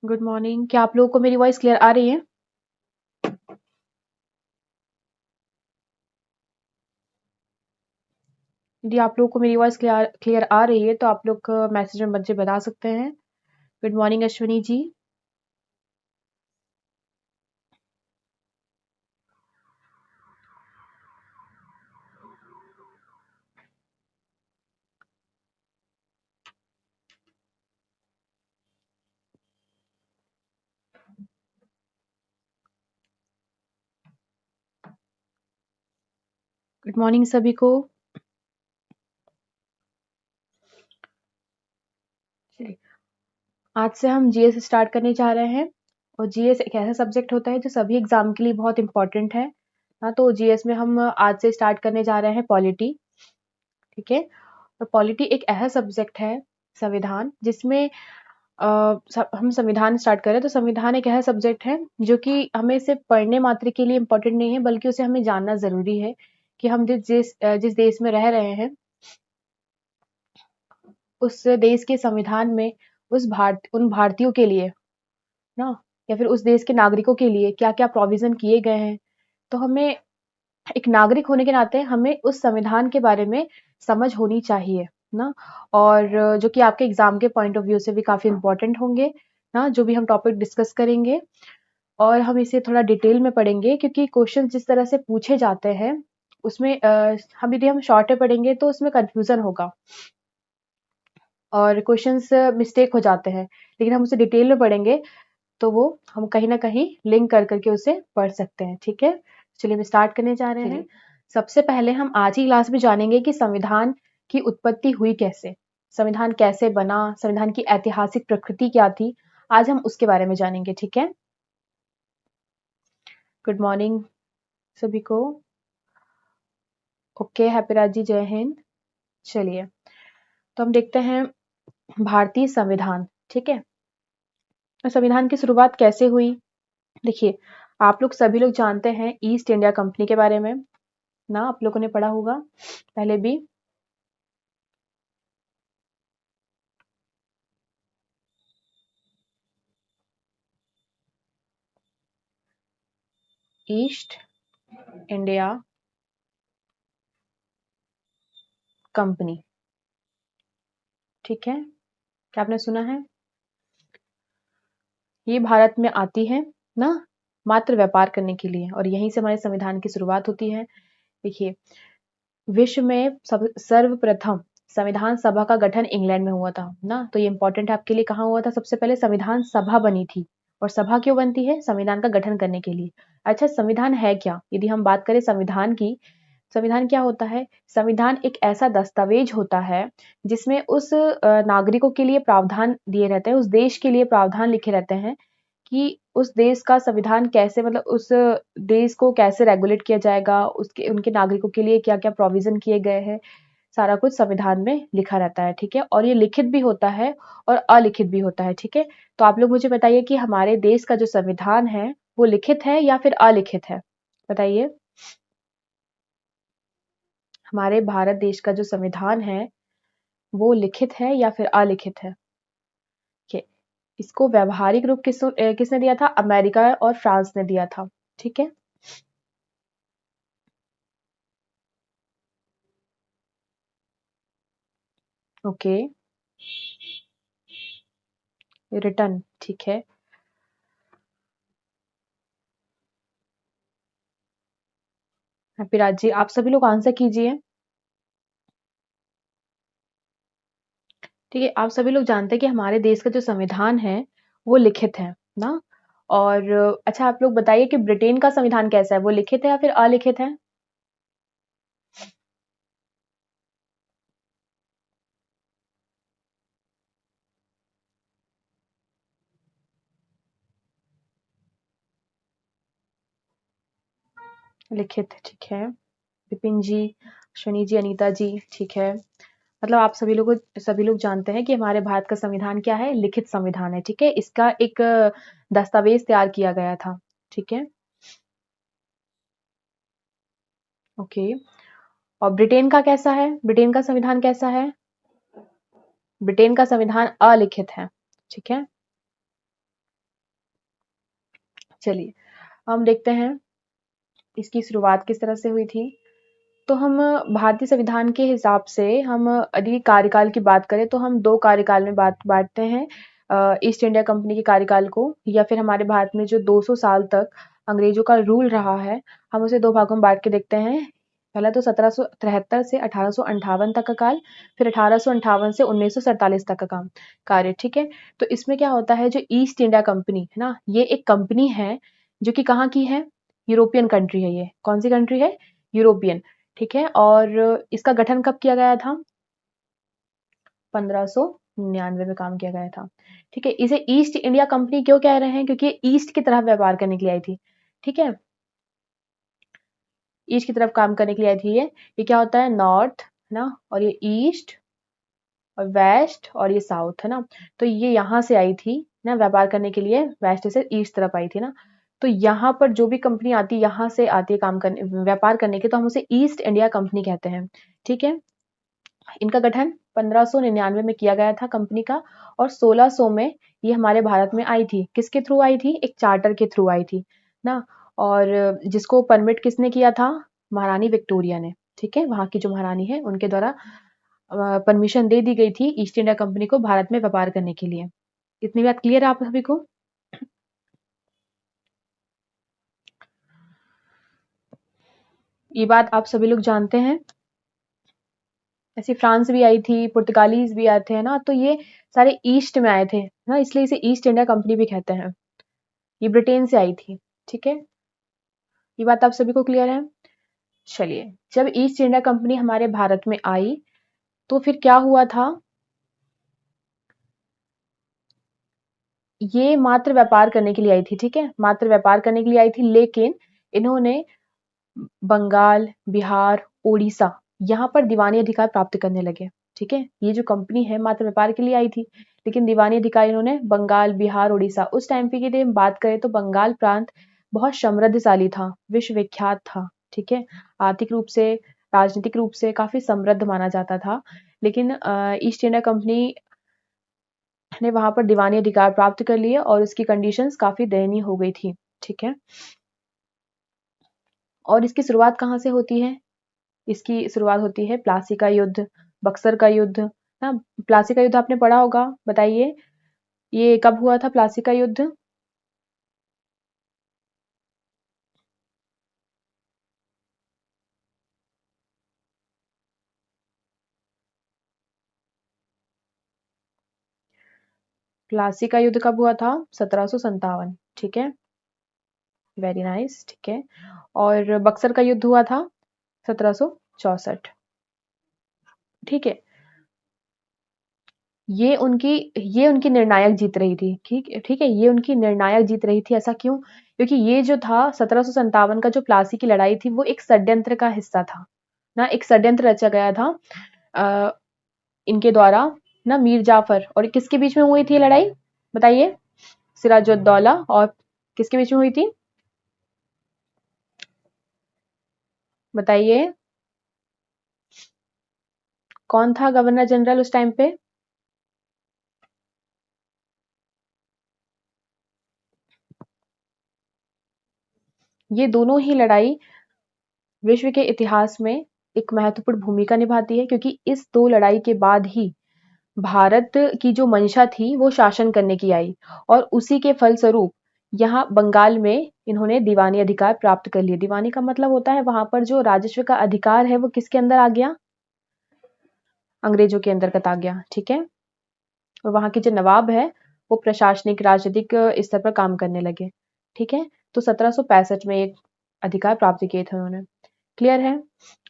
Good morning. क्या आप लोगों को मेरी वॉइस क्लियर आ रही है? यदि आप लोगों को मेरी वॉइस क्लियर क्लियर आ रही है तो आप लोग मैसेज में मुझे बता सकते हैं। Good morning Ashwini ji. Good morning सभी को। चलिए, आज से हम जीएस स्टार्ट करने जा रहे हैं। और जीएस एक ऐसा सब्जेक्ट होता है जो सभी एग्जाम के लिए बहुत इंपॉर्टेंट है। हाँ, तो जीएस में हम आज से स्टार्ट करने जा रहे हैं पॉलिटी। ठीक है। और पॉलिटी एक ऐसा सब्जेक्ट है, संविधान, जिसमें हम संविधान स्टार्ट करें तो संविधान एक ऐसा सब्जेक्ट है जो कि हमें सिर्फ पढ़ने मात्र के लिए इम्पोर्टेंट नहीं है, बल्कि उसे हमें जानना ज़रूरी है कि हम जिस देश में रह रहे हैं, उस देश के संविधान में उन भारतीयों के लिए ना, या फिर उस देश के नागरिकों के लिए क्या-क्या प्रोविज़न किए गए हैं। तो हमें एक नागरिक होने के नाते हमें उस संविधान के बारे में समझ होनी चाहिए ना। और जो कि आपके एग्जाम के पॉइंट ऑफ व्यू से भी काफी इंपॉर्टेंट होंगे ना, जो भी हम टॉपिक डिस्कस करेंगे। और हम इसे थोड़ा डिटेल में पढ़ेंगे क्योंकि क्वेश्चन जिस तरह से पूछे जाते हैं उसमें हम यदि हम शॉर्ट में पढ़ेंगे तो उसमें कंफ्यूजन होगा और क्वेश्चंस मिस्टेक हो जाते हैं। लेकिन हम उसे डिटेल में पढ़ेंगे तो वो हम कहीं ना कहीं लिंक कर करके उसे पढ़ सकते हैं। ठीक है, चलिए हम स्टार्ट करने जा रहे हैं। सबसे पहले हम आज ही क्लास में जानेंगे कि संविधान की उत्पत्ति हुई कैसे, संविधान कैसे बना, संविधान की ऐतिहासिक प्रकृति क्या थी। आज हम उसके बारे में जानेंगे। ठीक है, गुड मॉर्निंग सभी को। ओके, हैप्पी राज जी, जय हिंद। चलिए, तो हम देखते हैं भारतीय संविधान। ठीक है, तो संविधान की शुरुआत कैसे हुई? देखिए, आप लोग सभी लोग जानते हैं ईस्ट इंडिया कंपनी के बारे में ना, आप लोगों ने पढ़ा होगा पहले भी। ईस्ट इंडिया कंपनी, ठीक है, क्या आपने सुना है? ये भारत में आती है ना, मात्र व्यापार करने के लिए, और यहीं से हमारे संविधान की शुरुआत होती है। देखिए, विश्व में सर्वप्रथम संविधान सभा का गठन इंग्लैंड में हुआ था ना, तो ये इंपॉर्टेंट है आपके लिए। कहाँ हुआ था? सबसे पहले संविधान सभा बनी थी। और सभा क्यों बनती है? संविधान का गठन करने के लिए। अच्छा, संविधान है क्या? यदि हम बात करें संविधान की, संविधान क्या होता है? संविधान एक ऐसा दस्तावेज होता है जिसमें उस नागरिकों के लिए प्रावधान दिए रहते हैं, उस देश के लिए प्रावधान लिखे रहते हैं कि उस देश का संविधान कैसे, मतलब उस देश को कैसे रेगुलेट किया जाएगा, उसके उनके नागरिकों के लिए क्या-क्या प्रोविजन किए गए हैं, सारा कुछ संविधान में लिखा रहता है। ठीक है, और ये लिखित भी होता है और अलिखित भी होता है। ठीक है, तो आप लोग मुझे बताइए कि हमारे देश का जो संविधान है वो लिखित है या फिर अलिखित है? बताइए, हमारे भारत देश का जो संविधान है वो लिखित है या फिर अलिखित है? ठीक, इसको व्यावहारिक रूप किसने दिया था? अमेरिका और फ्रांस ने दिया था। ठीक है, ओके, रिटर्न, ठीक है। हैप्पी राज जी, आप सभी लोग आंसर कीजिए। ठीक है, आप सभी लोग जानते हैं कि हमारे देश का जो संविधान है वो लिखित है ना। और अच्छा, आप लोग बताइए कि ब्रिटेन का संविधान कैसा है, वो लिखित है या फिर अलिखित है? लिखित, ठीक है। विपिन जी, शनि जी, अनीता जी, ठीक है। मतलब आप सभी लोग जानते हैं कि हमारे भारत का संविधान क्या है? लिखित संविधान है। ठीक है, इसका एक दस्तावेज तैयार किया गया था। ठीक है, ओके। और ब्रिटेन का कैसा है? ब्रिटेन का संविधान कैसा है? ब्रिटेन का संविधान अलिखित है। ठीक है, चलिए हम देखते हैं इसकी शुरुआत किस तरह से हुई थी। तो हम भारतीय संविधान के हिसाब से हम यदि कार्यकाल की बात करें तो हम 2 कार्यकाल में बाँटते हैं। ईस्ट इंडिया कंपनी के कार्यकाल को, या फिर हमारे भारत में जो 200 साल तक अंग्रेजों का रूल रहा है, हम उसे 2 भागों में बाँट के देखते हैं। पहला तो 1773 से 1858 तक का काल, फिर 1858 से 1947 तक का कार्य, ठीक है? तो इसमें क्या होता है, जो ईस्ट इंडिया कंपनी है ना, ये एक कंपनी है जो कि कहाँ की है? यूरोपियन कंट्री है ये। कौन सी कंट्री है? यूरोपियन, ठीक है? और इसका गठन कब किया गया था? 1599 में काम किया गया था, ठीक है? इसे ईस्ट इंडिया कंपनी क्यों कह रहे हैं? क्योंकि ये ईस्ट की तरफ व्यापार करने के लिए आई थी, ठीक है? ईस्ट की तरफ काम करने के लिए आई थी ये। ये क्या होता है? नॉर्थ, है ना? और ये ईस्ट और वेस्ट और ये साउथ, है ना? तो ये यहाँ से आई थी ना व्यापार करने के लिए, वेस्ट से ईस्ट तरफ आई थी ना। तो यहाँ पर जो भी कंपनी आती है, यहाँ से आती है काम करने, व्यापार करने के, तो हम उसे ईस्ट इंडिया कंपनी कहते हैं, ठीक है? इनका गठन 1599 में किया गया था कंपनी का, और 1600 में ये हमारे भारत में आई थी। किसके थ्रू आई थी? एक चार्टर के थ्रू आई थी ना। और जिसको परमिट किसने किया था? महारानी विक्टोरिया ने, ठीक है? वहां की जो महारानी है उनके द्वारा परमिशन दे दी गई थी ईस्ट इंडिया कंपनी को भारत में व्यापार करने के लिए। इतनी बात क्लियर है आप सभी को? ये बात आप सभी लोग जानते हैं। ऐसे फ्रांस भी आई थी, पुर्तगालीज भी आए थे, है ना? तो ये सारे ईस्ट में आए थे ना, इसलिए इसे ईस्ट इंडिया कंपनी भी कहते हैं। ये ब्रिटेन से आई थी, ठीक है? ये बात आप सभी को क्लियर है? चलिए, जब ईस्ट इंडिया कंपनी हमारे भारत में आई तो फिर क्या हुआ था? ये मात्र व्यापार करने के लिए आई थी, ठीक है? मात्र व्यापार करने के लिए आई थी, लेकिन इन्होंने बंगाल, बिहार, ओडिशा यहाँ पर दीवानी अधिकार प्राप्त करने लगे, ठीक है? ये जो कंपनी है मात्र व्यापार के लिए आई थी, लेकिन दीवानी अधिकार इन्होंने बंगाल, बिहार, ओडिशा, उस टाइम पे की यदि हम बात करें तो बंगाल प्रांत बहुत समृद्धशाली था, विश्वविख्यात था, ठीक है? आर्थिक रूप से, राजनीतिक रूप से काफी समृद्ध माना जाता था, लेकिन ईस्ट इंडिया कंपनी ने वहां पर दीवानी अधिकार प्राप्त कर लिए और उसकी कंडीशंस काफी दयनीय हो गई थी, ठीक है? और इसकी शुरुआत कहाँ से होती है? इसकी शुरुआत होती है प्लासी का युद्ध, बक्सर का युद्ध ना। प्लासी का युद्ध आपने पढ़ा होगा, बताइए ये कब हुआ था प्लासी का युद्ध? प्लासी का युद्ध कब हुआ था? 1757, ठीक है? वेरी नाइस, ठीक है? और बक्सर का युद्ध हुआ था 1764, ठीक है? ये उनकी निर्णायक जीत रही थी, ठीक है? ये उनकी निर्णायक जीत रही थी। ऐसा क्यों? क्योंकि ये जो था 1757 का जो प्लासी की लड़ाई थी वो एक षड्यंत्र का हिस्सा था ना, एक षड्यंत्र रचा गया था अ, इनके द्वारा ना, मीर जाफर और किसके बीच में हुई थी ये लड़ाई? बताइए। सिराजुद्दौला और किसके बीच में हुई थी? बताइए। कौन था गवर्नर जनरल उस टाइम पे? ये दोनों ही लड़ाई विश्व के इतिहास में एक महत्वपूर्ण भूमिका निभाती है, क्योंकि इस दो लड़ाई के बाद ही भारत की जो मंशा थी वो शासन करने की आई, और उसी के फलस्वरूप यहाँ बंगाल में इन्होंने दीवानी अधिकार प्राप्त कर लिए। दीवानी का मतलब होता है वहां पर जो राजस्व का अधिकार है वो किसके अंदर आ गया? अंग्रेजों के अंतर्गत आ गया, ठीक है? और वहां के जो नवाब है वो प्रशासनिक राजनीतिक स्तर पर काम करने लगे, ठीक है? तो 1765 में एक अधिकार प्राप्त किए थे उन्होंने। क्लियर है?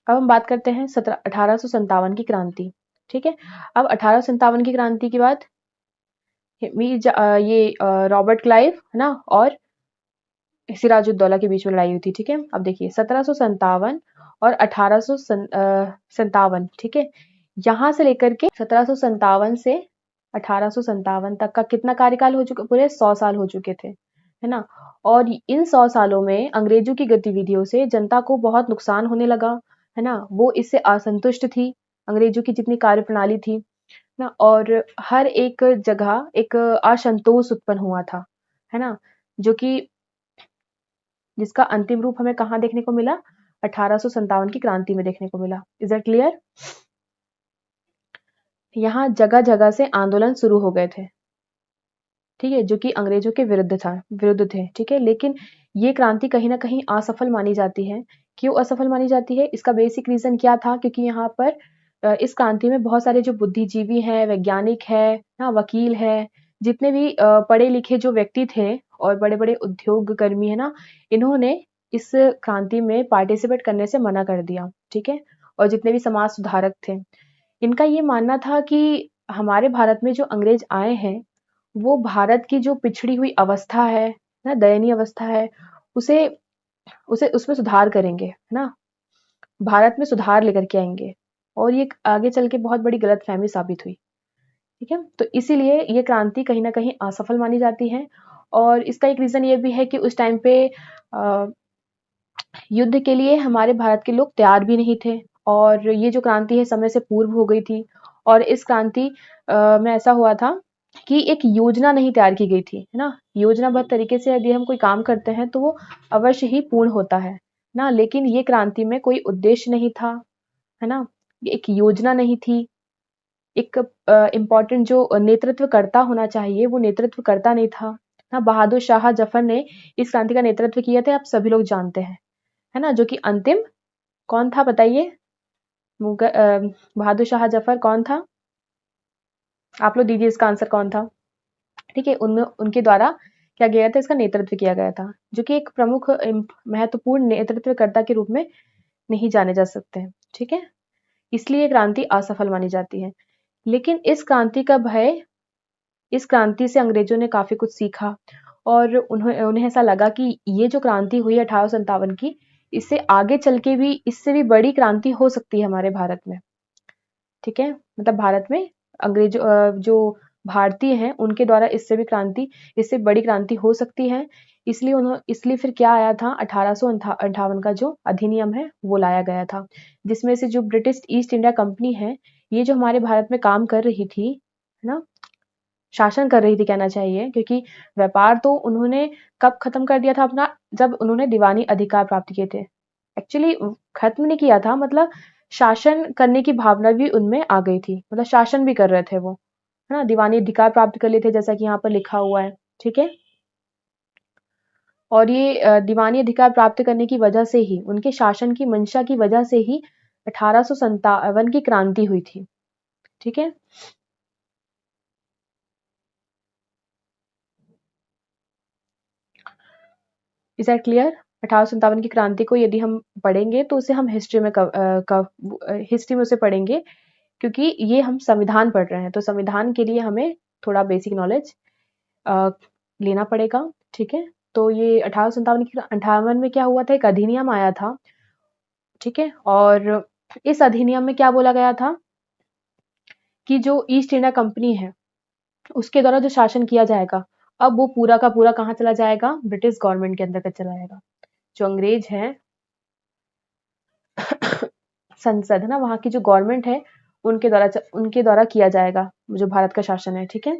अब हम बात करते हैं 1857 की क्रांति, ठीक है? अब 1857 की क्रांति के बाद रॉबर्ट क्लाइव है ना, और सिराजुद्दौला के बीच में लड़ाई हुई थी, ठीक है? अब देखिए 1757 और 1857, ठीक है? यहाँ से लेकर के 1757 से 1857 तक का कितना कार्यकाल हो चुका? पूरे 100 साल हो चुके थे, है ना? और इन 100 सालों में अंग्रेजों की गतिविधियों से जनता को बहुत नुकसान होने लगा, है ना? वो इससे असंतुष्ट थी, अंग्रेजों की जितनी कार्यप्रणाली थी ना, और हर एक जगह एक असंतोष उत्पन्न हुआ था, है ना? जो कि जिसका अंतिम रूप हमें कहाँ देखने को मिला? 1857 की क्रांति में देखने को मिला। Is that clear? यहाँ जगह-जगह से आंदोलन शुरू हो गए थे, ठीक है, जो कि अंग्रेजों के विरुद्ध थे, ठीक है। लेकिन ये क्रांति कहीं न कहीं असफल मानी जाती है। क्यों असफल मानी जाती है? इसका बेसिक रीज़न क्या था? क्योंकि यहाँ पर इस क्रांति में बहुत सारे जो बुद्धिजीवी हैं, वैज्ञानिक हैं, हाँ, वकील हैं, जितने भी पढ़े-लिखे जो व्यक्ति थे और बड़े-बड़े उद्योग कर्मी है ना, इन्होंने इस क्रांति में पार्टिसिपेट करने से मना कर दिया, ठीक है। और जितने भी समाज सुधारक थे, इनका ये मानना था कि हमारे भारत में जो अंग्रेज आए हैं, वो भारत की जो पिछड़ी हुई अवस्था है ना, दयनीय अवस्था है, उसे उसे उसमें सुधार करेंगे, है ना? भारत में सुधार लेकर के आएँगे और ये आगे चल के बहुत बड़ी गलतफ़हमी साबित हुई, ठीक है? तो इसीलिए ये क्रांति कहीं न कहीं असफल मानी जाती है और इसका एक रीज़न ये भी है कि उस टाइम पे अ, युद्ध के लिए हमारे भारत के लोग तैयार भी नहीं थे और ये जो क्रांति है समय से पूर्व हो गई थी और इस क्रांति में ऐसा हुआ था कि एक योजना नहीं तैयार की गई थी, है ना? योजनाबद्ध तरीके से यदि हम कोई काम करते हैं तो वो अवश्य ही पूर्ण होता है ना? लेकिन ये क्रांति में कोई उद्देश्य नहीं था, है ना? एक योजना नहीं थी, एक इम्पोर्टेंट जो नेतृत्वकर्ता होना चाहिए वो नेतृत्वकर्ता नहीं था। ना बहादुर शाह जफर ने इस क्रांति का नेतृत्व किया था, आप सभी लोग जानते हैं, है ना? जो कि अंतिम कौन था बताइए? बहादुर शाह जफर कौन था? आप लोग दीजिए इसका आंसर कौन था? ठीक है, उनके द्वारा क्या गया था, इसका नेतृत्व किया गया था, जो कि एक प्रमुख महत्वपूर्ण नेतृत्वकर्ता के रूप में नहीं जाने जा सकते हैं, ठीक है? इसलिए क्रांति असफल मानी जाती है। लेकिन इस क्रांति से अंग्रेजों ने काफ़ी कुछ सीखा और उन्हें ऐसा लगा कि ये जो क्रांति हुई 1857 की, इससे आगे चल के भी इससे भी बड़ी क्रांति हो सकती है हमारे भारत में, ठीक है? मतलब भारत में जो भारतीय हैं, उनके द्वारा इससे बड़ी क्रांति हो सकती है। इसलिए फिर क्या आया था 1858 का जो अधिनियम है, वो लाया गया था। जिसमें से जो ब्रिटिश ईस्ट इंडिया कंपनी है, ये जो हमारे भारत में काम कर रही थी, है ना? शासन कर रही थी कहना चाहिए क्योंकि व्यापार तो उन्होंने कब खत्म कर दिया था अपना, जब उन्होंने दीवानी अधिकार प्राप्त किए थे। एक्चुअली खत्म नहीं किया था, मतलब शासन करने की भावना भी उनमें आ गई थी, मतलब शासन भी कर रहे थे वो, है ना? दीवानी अधिकार प्राप्त कर लिए थे जैसा कि यहाँ पर लिखा हुआ है, ठीक है? और ये दीवानी अधिकार प्राप्त करने की वजह से ही, उनके शासन की मंशा की वजह से ही 1857 की क्रांति हुई थी, ठीक है? Is that clear? 1857 की क्रांति को यदि हम पढ़ेंगे तो उसे हम हिस्ट्री में उसे पढ़ेंगे क्योंकि ये हम संविधान पढ़ रहे हैं, तो संविधान के लिए हमें थोड़ा बेसिक नॉलेज लेना पड़ेगा, ठीक है? तो ये 1858 में क्या हुआ था, एक अधिनियम आया था, ठीक है? और इस अधिनियम में क्या बोला गया था कि जो ईस्ट इंडिया कंपनी है, उसके द्वारा जो शासन किया जाएगा, अब वो पूरा का पूरा कहाँ चला जाएगा? ब्रिटिश गवर्नमेंट के अंतर्गत चला जाएगा। जो अंग्रेज हैं संसद है ना, वहाँ की जो गवर्नमेंट है, उनके द्वारा किया जाएगा, जो भारत का शासन है, ठीक है?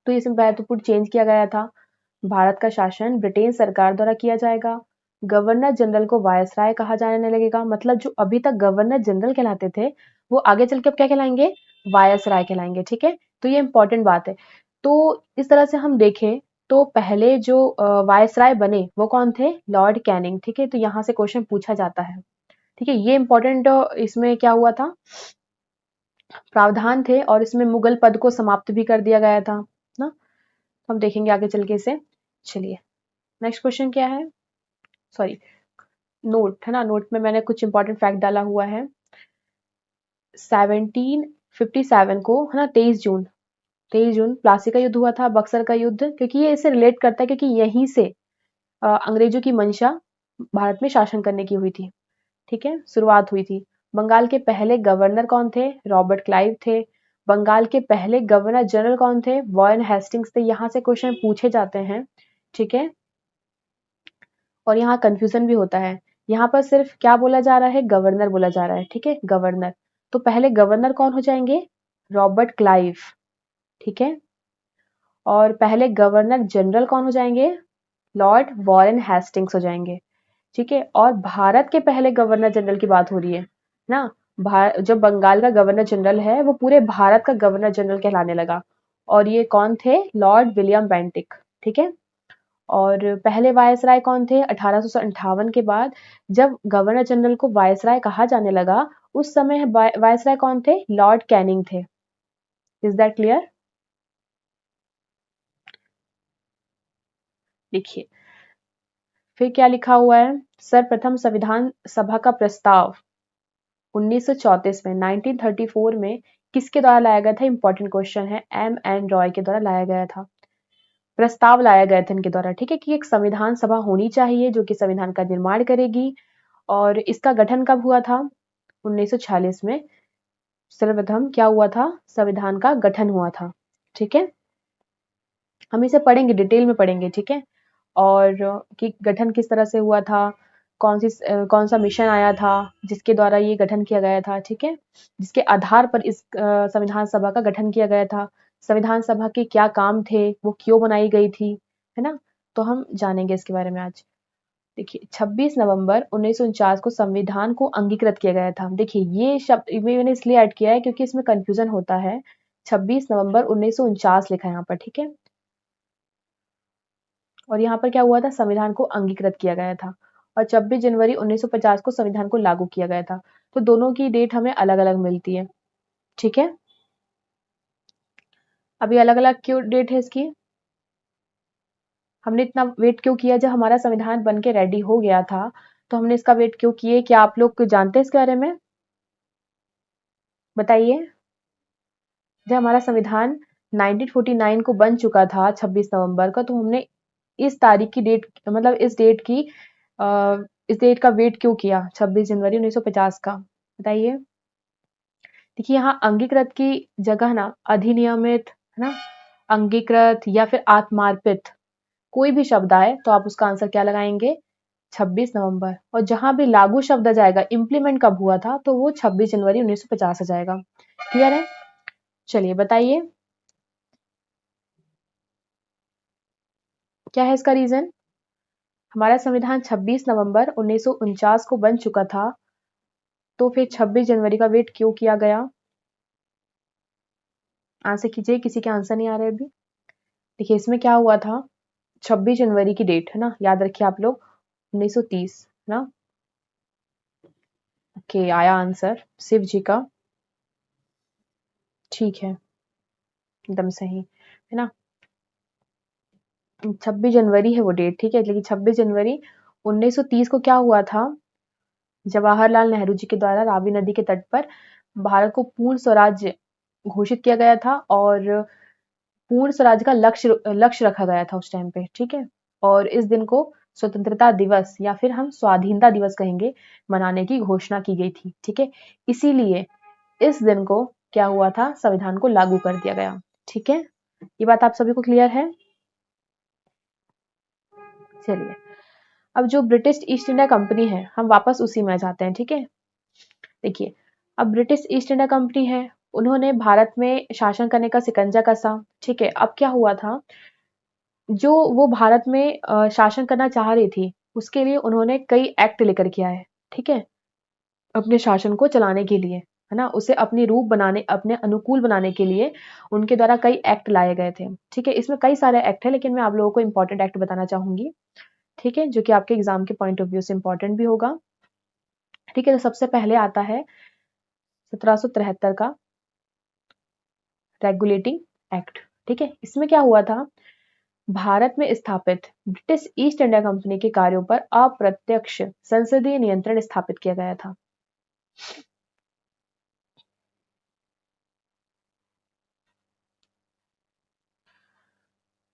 तो ये इसमें महत्वपूर्ण चेंज किया गया था। भारत का शासन ब्रिटेन सरकार द्वारा किया जाएगा। गवर्नर जनरल को वायसराय कहा जाने लगेगा, मतलब जो अभी तक गवर्नर जनरल कहलाते थे, वो आगे चल के अब क्या कहलाएंगे? वायसराय कहलाएंगे, ठीक है? तो ये इंपॉर्टेंट बात है। तो इस तरह से हम देखें तो पहले जो वायसराय बने वो कौन थे? लॉर्ड कैनिंग, ठीक है? तो यहाँ से क्वेश्चन पूछा जाता है, ठीक है? ये इंपॉर्टेंट इसमें क्या हुआ था? प्रावधान थे और इसमें मुगल पद को समाप्त भी कर दिया गया था ना। हम देखेंगे आगे चल के इसे। चलिए नेक्स्ट क्वेश्चन क्या है, सॉरी नोट है ना, नोट में मैंने कुछ इंपॉर्टेंट फैक्ट डाला हुआ है। 1757 को है ना, 23 जून प्लासी का युद्ध हुआ था, बक्सर का युद्ध, क्योंकि ये इसे रिलेट करता है क्योंकि यहीं से अंग्रेजों की मंशा भारत में शासन करने की हुई थी, ठीक है? शुरुआत हुई थी। बंगाल के पहले गवर्नर कौन थे? रॉबर्ट क्लाइव थे। बंगाल के पहले गवर्नर जनरल कौन थे? वॉरेन हेस्टिंग्स थे। यहाँ से क्वेश्चन पूछे जाते हैं, ठीक है? और यहाँ कंफ्यूजन भी होता है। यहाँ पर सिर्फ क्या बोला जा रहा है? गवर्नर बोला जा रहा है, ठीक है? गवर्नर। तो पहले गवर्नर कौन हो जाएंगे? रॉबर्ट क्लाइव, ठीक है? और पहले गवर्नर जनरल कौन हो जाएंगे? लॉर्ड वॉरेन हेस्टिंग्स हो जाएंगे। ठीक है, और भारत के पहले गवर्नर जनरल की बात हो रही है ना। जो बंगाल का गवर्नर जनरल है वो पूरे भारत का गवर्नर जनरल कहलाने लगा, और ये कौन थे? Lord William Bentinck. ठीक है, और पहले वायसराय कौन थे? 1858 के बाद जब गवर्नर जनरल को वायसराय कहा जाने लगा, उस समय वायसराय कौन थे? लॉर्ड कैनिंग थे। Is that clear? देखिए फिर क्या लिखा हुआ है। सर्वप्रथम संविधान सभा का प्रस्ताव 1934 में 1934 में किसके द्वारा लाया गया था? इंपॉर्टेंट क्वेश्चन है। एम रॉय के द्वारा लाया गया था। प्रस्ताव लाया गया था इनके द्वारा। ठीक है, कि एक संविधान सभा होनी चाहिए जो कि संविधान का निर्माण करेगी। और इसका गठन कब हुआ था? 1946 में सर्वप्रथम क्या हुआ था? संविधान का गठन हुआ था। ठीक है, हम इसे पढ़ेंगे, डिटेल में पढ़ेंगे। ठीक है, और कि गठन किस तरह से हुआ था, कौन सा मिशन आया था जिसके द्वारा ये गठन किया गया था। ठीक है, जिसके आधार पर इस संविधान सभा का गठन किया गया था। संविधान सभा के क्या काम थे, वो क्यों बनाई गई थी, है ना। तो हम जानेंगे इसके बारे में आज। देखिए 26 नवंबर 1949 को संविधान को अंगीकृत किया गया था। देखिए ये शब्द मैंने इसलिए ऐड किया है क्योंकि इसमें कंफ्यूजन होता है। 26 नवंबर 1949 लिखा है यहाँ पर। ठीक है, और यहाँ पर क्या हुआ था? संविधान को अंगीकृत किया गया था। और 26 जनवरी 1950 को संविधान को लागू किया गया था। तो दोनों की डेट हमें अलग अलग मिलती है। ठीक है, अभी अलग अलग क्यों डेट है इसकी? हमने इतना वेट क्यों किया? जब हमारा संविधान बन के रेडी हो गया था तो हमने इसका वेट क्यों किए? क्या आप लोग जानते हैं इसके बारे में? बताइए। जब हमारा संविधान 1949 को बन चुका था 26 नवंबर का, तो हमने इस तारीख की डेट, मतलब इस डेट का वेट क्यों किया 26 जनवरी 1950 का? बताइए। देखिए यहाँ अंगीकृत की जगह ना अधिनियमित, है ना, अंगीकृत या फिर आत्मार्पित कोई भी शब्द आए तो आप उसका आंसर क्या लगाएंगे? 26 नवंबर। और जहां भी लागू शब्द आ जाएगा, इंप्लीमेंट कब हुआ था, तो वो 26 जनवरी 1950 आ जाएगा। क्लियर है? चलिए बताइए क्या है इसका रीजन। हमारा संविधान 26 नवंबर 1949 को बन चुका था, तो फिर 26 जनवरी का वेट क्यों किया गया? आंसर कीजिए, किसी के आंसर नहीं आ रहे अभी। देखिए इसमें क्या हुआ था, 26 जनवरी की डेट है ना, याद रखिए आप लोग, 1930 ना। ओके, आया आंसर शिव जी का। ठीक है, एकदम सही है ना। 26 जनवरी है वो डेट। ठीक है, लेकिन 26 जनवरी 1930 को क्या हुआ था? जवाहरलाल नेहरू जी के द्वारा रावी नदी के तट पर भारत को पूर्ण स्वराज्य घोषित किया गया था, और पूर्ण स्वराज्य का लक्ष्य रखा गया था उस टाइम पे। ठीक है, और इस दिन को स्वतंत्रता दिवस या फिर हम स्वाधीनता दिवस कहेंगे, मनाने की घोषणा की गई थी। ठीक है, इसीलिए इस दिन को क्या हुआ था? संविधान को लागू कर दिया गया। ठीक है, ये बात आप सभी को क्लियर है? चलिए, अब जो ब्रिटिश ईस्ट इंडिया कंपनी है, हम वापस उसी में आ जाते हैं। ठीक है, देखिए अब ब्रिटिश ईस्ट इंडिया कंपनी है, उन्होंने भारत में शासन करने का शिकंजा कसा। ठीक है, अब क्या हुआ था, जो वो भारत में शासन करना चाह रही थी, उसके लिए उन्होंने कई एक्ट लेकर के आए। ठीक है, अपने शासन को चलाने के लिए, है ना, उसे अपनी रूप बनाने, अपने अनुकूल बनाने के लिए उनके द्वारा कई एक्ट लाए गए थे। ठीक है, इसमें कई सारे एक्ट है, लेकिन मैं आप लोगों को इंपॉर्टेंट एक्ट बताना चाहूंगी। ठीक है, जो कि आपके एग्जाम के पॉइंट ऑफ व्यू से इंपॉर्टेंट भी होगा। ठीक है, तो सबसे पहले आता है 1773 का रेगुलेटिंग एक्ट। ठीक है, इसमें क्या हुआ था, भारत में स्थापित ब्रिटिश ईस्ट इंडिया कंपनी के कार्यों पर अप्रत्यक्ष संसदीय नियंत्रण स्थापित किया गया था।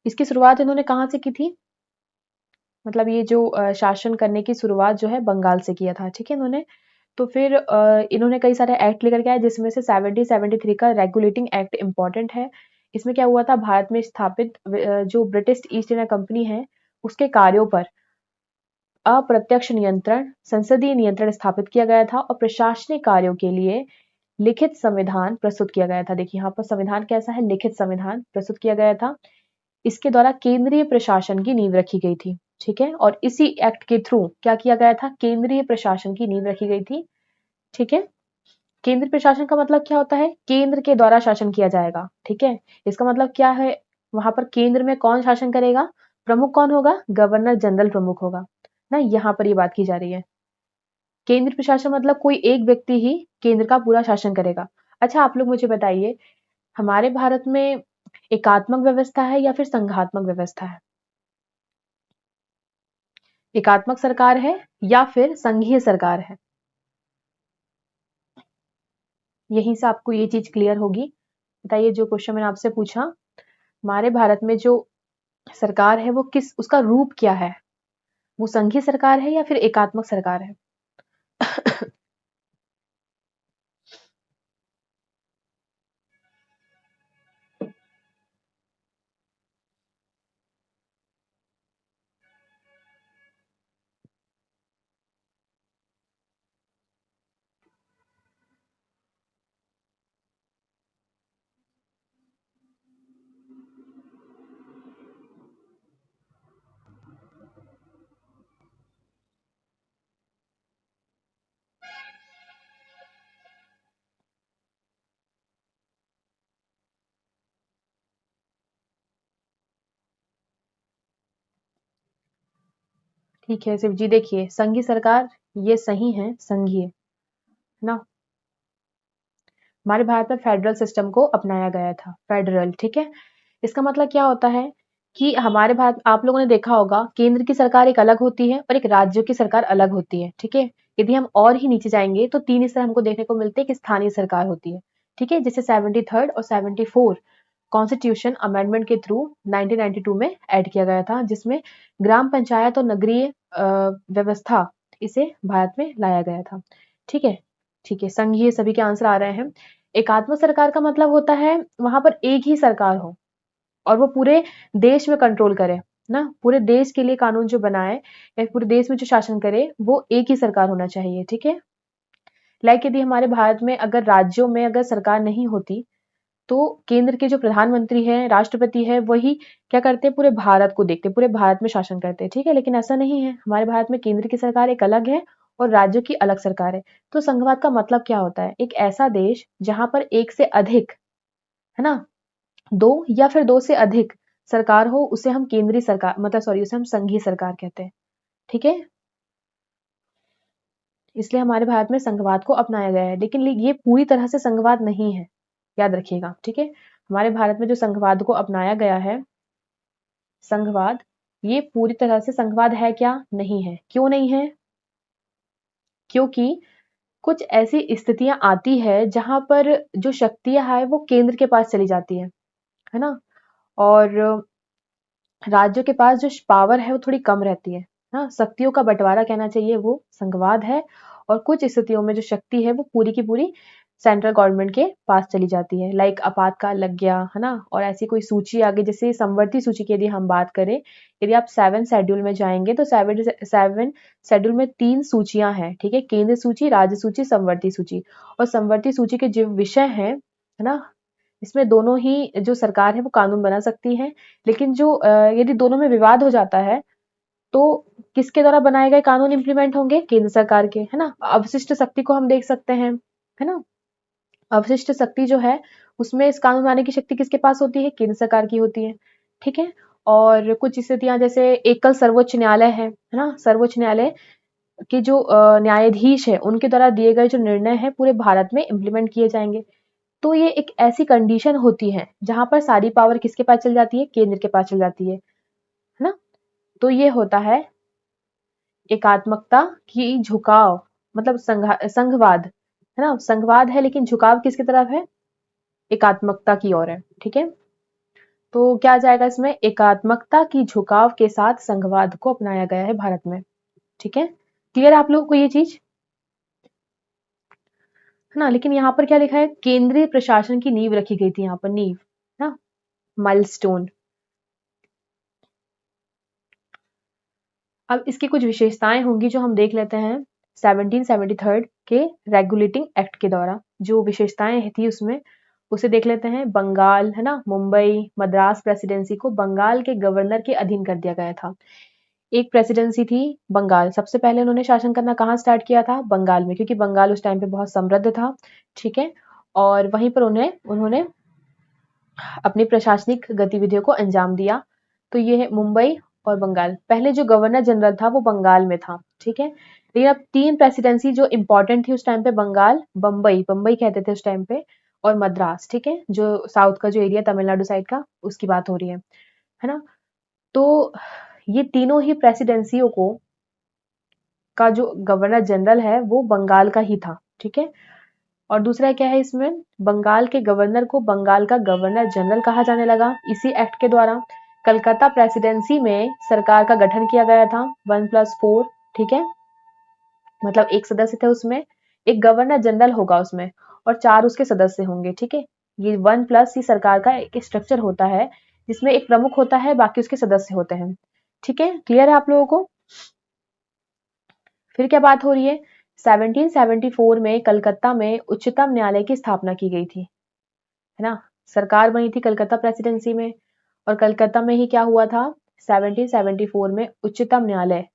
इसकी शुरुआत इन्होंने कहाँ से की थी? मतलब ये जो शासन करने की शुरुआत जो है बंगाल से किया था। ठीक है, इन्होंने तो फिर इन्होंने कई सारे एक्ट लेकर के आए, जिसमें से 1773 का रेगुलेटिंग एक्ट इंपॉर्टेंट है। इसमें क्या हुआ था, भारत में स्थापित जो ब्रिटिश ईस्ट इंडिया कंपनी है, उसके कार्यों पर अप्रत्यक्ष नियंत्रण, संसदीय नियंत्रण स्थापित किया गया था, और प्रशासनिक कार्यों के लिए लिखित संविधान प्रस्तुत किया गया था। देखिए यहाँ पर संविधान कैसा है, लिखित संविधान प्रस्तुत किया गया था। इसके द्वारा केंद्रीय प्रशासन की नींव रखी गई थी। ठीक है, और इसी एक्ट के थ्रू क्या किया गया था, केंद्रीय प्रशासन की नींव रखी गई थी। ठीक है, केंद्रीय प्रशासन का मतलब क्या होता है, केंद्र के द्वारा शासन किया जाएगा। ठीक है, इसका मतलब क्या है, वहां पर केंद्र में कौन शासन करेगा, प्रमुख कौन होगा, गवर्नर जनरल प्रमुख होगा ना, यहाँ पर ये बात की जा रही है। केंद्र प्रशासन मतलब कोई एक व्यक्ति ही केंद्र का पूरा शासन करेगा। अच्छा, आप लोग मुझे बताइए, हमारे भारत में एकात्मक व्यवस्था है या फिर संघात्मक व्यवस्था है, एकात्मक सरकार है या फिर संघीय सरकार है, यहीं से आपको ये चीज क्लियर होगी। बताइए, जो क्वेश्चन मैंने आपसे पूछा, हमारे भारत में जो सरकार है वो किस, उसका रूप क्या है, वो संघीय सरकार है या फिर एकात्मक सरकार है। ठीक है शिव जी, देखिए संघीय सरकार ये सही है, संघीय ना, हमारे भारत में फेडरल सिस्टम को अपनाया गया था, फेडरल। ठीक है, इसका मतलब क्या होता है कि हमारे भारत, आप लोगों ने देखा होगा, केंद्र की सरकार एक अलग होती है और एक राज्यों की सरकार अलग होती है। ठीक है, यदि हम और ही नीचे जाएंगे तो तीन स्तर हमको देखने को मिलते हैं कि स्थानीय सरकार होती है। ठीक है, जैसे 73rd और 74 कॉन्स्टिट्यूशन अमेंडमेंट के थ्रू 1992 में ऐड किया गया था, जिसमें ग्राम पंचायत और नगरीय व्यवस्था, इसे भारत में लाया गया था। ठीक है, ठीक है, संघीय सभी के आंसर आ रहे हैं। एकात्मक सरकार का मतलब होता है वहां पर एक ही सरकार हो और वो पूरे देश में कंट्रोल करे ना, पूरे देश के लिए कानून जो बनाए या पूरे देश में जो शासन करे वो एक ही सरकार होना चाहिए। ठीक है, लाइक यदि हमारे भारत में अगर राज्यों में अगर सरकार नहीं होती तो केंद्र के जो प्रधानमंत्री हैं, राष्ट्रपति है, वही क्या करते हैं, पूरे भारत को देखते, पूरे भारत में शासन करते हैं। ठीक है, लेकिन ऐसा नहीं है, हमारे भारत में केंद्र की सरकार एक अलग है और राज्यों की अलग सरकार है। तो संघवाद का मतलब क्या होता है, एक ऐसा देश जहां पर एक से अधिक, है ना, दो या फिर दो से अधिक सरकार हो, उसे हम केंद्रीय सरकार, मतलब सॉरी, उसे हम संघीय सरकार कहते हैं। ठीक है, इसलिए हमारे भारत में संघवाद को अपनाया गया है, लेकिन ये पूरी तरह से संघवाद नहीं है, याद रखिएगा। ठीक है, हमारे भारत में जो संघवाद को अपनाया गया है, संघवाद, ये पूरी तरह से संघवाद है क्या, नहीं है। क्यों नहीं है, क्योंकि कुछ ऐसी स्थितियां आती है जहां पर जो शक्तियां है वो केंद्र के पास चली जाती है ना, और राज्यों के पास जो पावर है वो थोड़ी कम रहती है ना, शक्तियों का बंटवारा कहना चाहिए, वो संघवाद है। और कुछ स्थितियों में जो शक्ति है वो पूरी की पूरी सेंट्रल गवर्नमेंट के पास चली जाती है, लाइक आपातकाल लग गया, है ना, और ऐसी कोई सूची आगे, जैसे समवर्ती सूची की यदि हम बात करें, यदि आप 7 शेड्यूल में जाएंगे तो 7 शेड्यूल में 3 सूचियां हैं। ठीक है, केंद्र सूची, राज्य सूची, समवर्ती सूची। और समवर्ती सूची के जो विषय हैं, है ना, इसमें दोनों ही जो सरकार है वो कानून बना सकती है, लेकिन जो यदि दोनों में विवाद हो जाता है तो किसके द्वारा बनाए गए कानून इंप्लीमेंट होंगे, केंद्र सरकार के, है ना। अवशिष्ट शक्ति को हम देख सकते हैं, है ना, अवशिष्ट शक्ति जो है उसमें इस कानून बनाने की शक्ति किसके पास होती है, केंद्र सरकार की होती है। ठीक है, और कुछ स्थितियां जैसे एकल सर्वोच्च न्यायालय है ना, सर्वोच्च न्यायालय के जो न्यायाधीश है उनके द्वारा दिए गए जो निर्णय है पूरे भारत में इंप्लीमेंट किए जाएंगे। तो ये एक ऐसी कंडीशन होती है जहां पर सारी पावर किसके पास चल जाती है, केंद्र के पास चल जाती है ना। तो ये होता है एकात्मकता की झुकाव, मतलब संघवाद, है ना, संघवाद है लेकिन झुकाव किसकी तरफ है, एकात्मकता की ओर है। ठीक है, तो क्या आ जाएगा इसमें, एकात्मकता की झुकाव के साथ संघवाद को अपनाया गया है भारत में। ठीक है, क्लियर आप लोगों को ये चीज, है ना। लेकिन यहाँ पर क्या लिखा है, केंद्रीय प्रशासन की नींव रखी गई थी, यहाँ पर नींव ना, माइलस्टोन। अब इसकी कुछ विशेषताएं होंगी जो हम देख लेते हैं। 1773 के रेगुलेटिंग एक्ट के द्वारा जो विशेषताएं थी उसमें, उसे देख लेते हैं। बंगाल, है ना, मुंबई, मद्रास प्रेसिडेंसी को बंगाल के गवर्नर के अधीन कर दिया गया था। एक प्रेसिडेंसी थी बंगाल। सबसे पहले उन्होंने शासन करना कहाँ स्टार्ट किया था? बंगाल में, क्योंकि बंगाल उस टाइम पे बहुत समृद्ध था। ठीक है, और वहीं पर उन्होंने अपनी प्रशासनिक गतिविधियों को अंजाम दिया। तो ये है मुंबई और बंगाल। पहले जो गवर्नर जनरल था वो बंगाल में था। ठीक है, लेकिन अब 3 प्रेसिडेंसी जो इम्पोर्टेंट थी उस टाइम पे, बंगाल, बम्बई कहते थे उस टाइम पे, और मद्रास। ठीक है, जो साउथ का जो एरिया तमिलनाडु साइड का, उसकी बात हो रही है ना? तो ये तीनों ही प्रेसिडेंसियों का जो गवर्नर जनरल है वो बंगाल का ही था। ठीक है, और दूसरा क्या है इसमें, बंगाल के गवर्नर को बंगाल का गवर्नर जनरल कहा जाने लगा इसी एक्ट के द्वारा। कलकत्ता प्रेसिडेंसी में सरकार का गठन किया गया था 1+4। ठीक है, मतलब एक सदस्य थे उसमें, एक गवर्नर जनरल होगा उसमें, और 4 उसके सदस्य होंगे। ठीक है, ये 1+ ही सरकार का एक स्ट्रक्चर होता है, जिसमें एक प्रमुख होता है, बाकी उसके सदस्य होते हैं। ठीक है, क्लियर है आप लोगों को? फिर क्या बात हो रही है, 1774 में कलकत्ता में उच्चतम न्यायालय की स्थापना की गई थी, है ना? सरकार बनी थी कलकत्ता प्रेसिडेंसी में, और कलकत्ता में ही क्या हुआ था, 1774 में उच्चतम न्यायालय,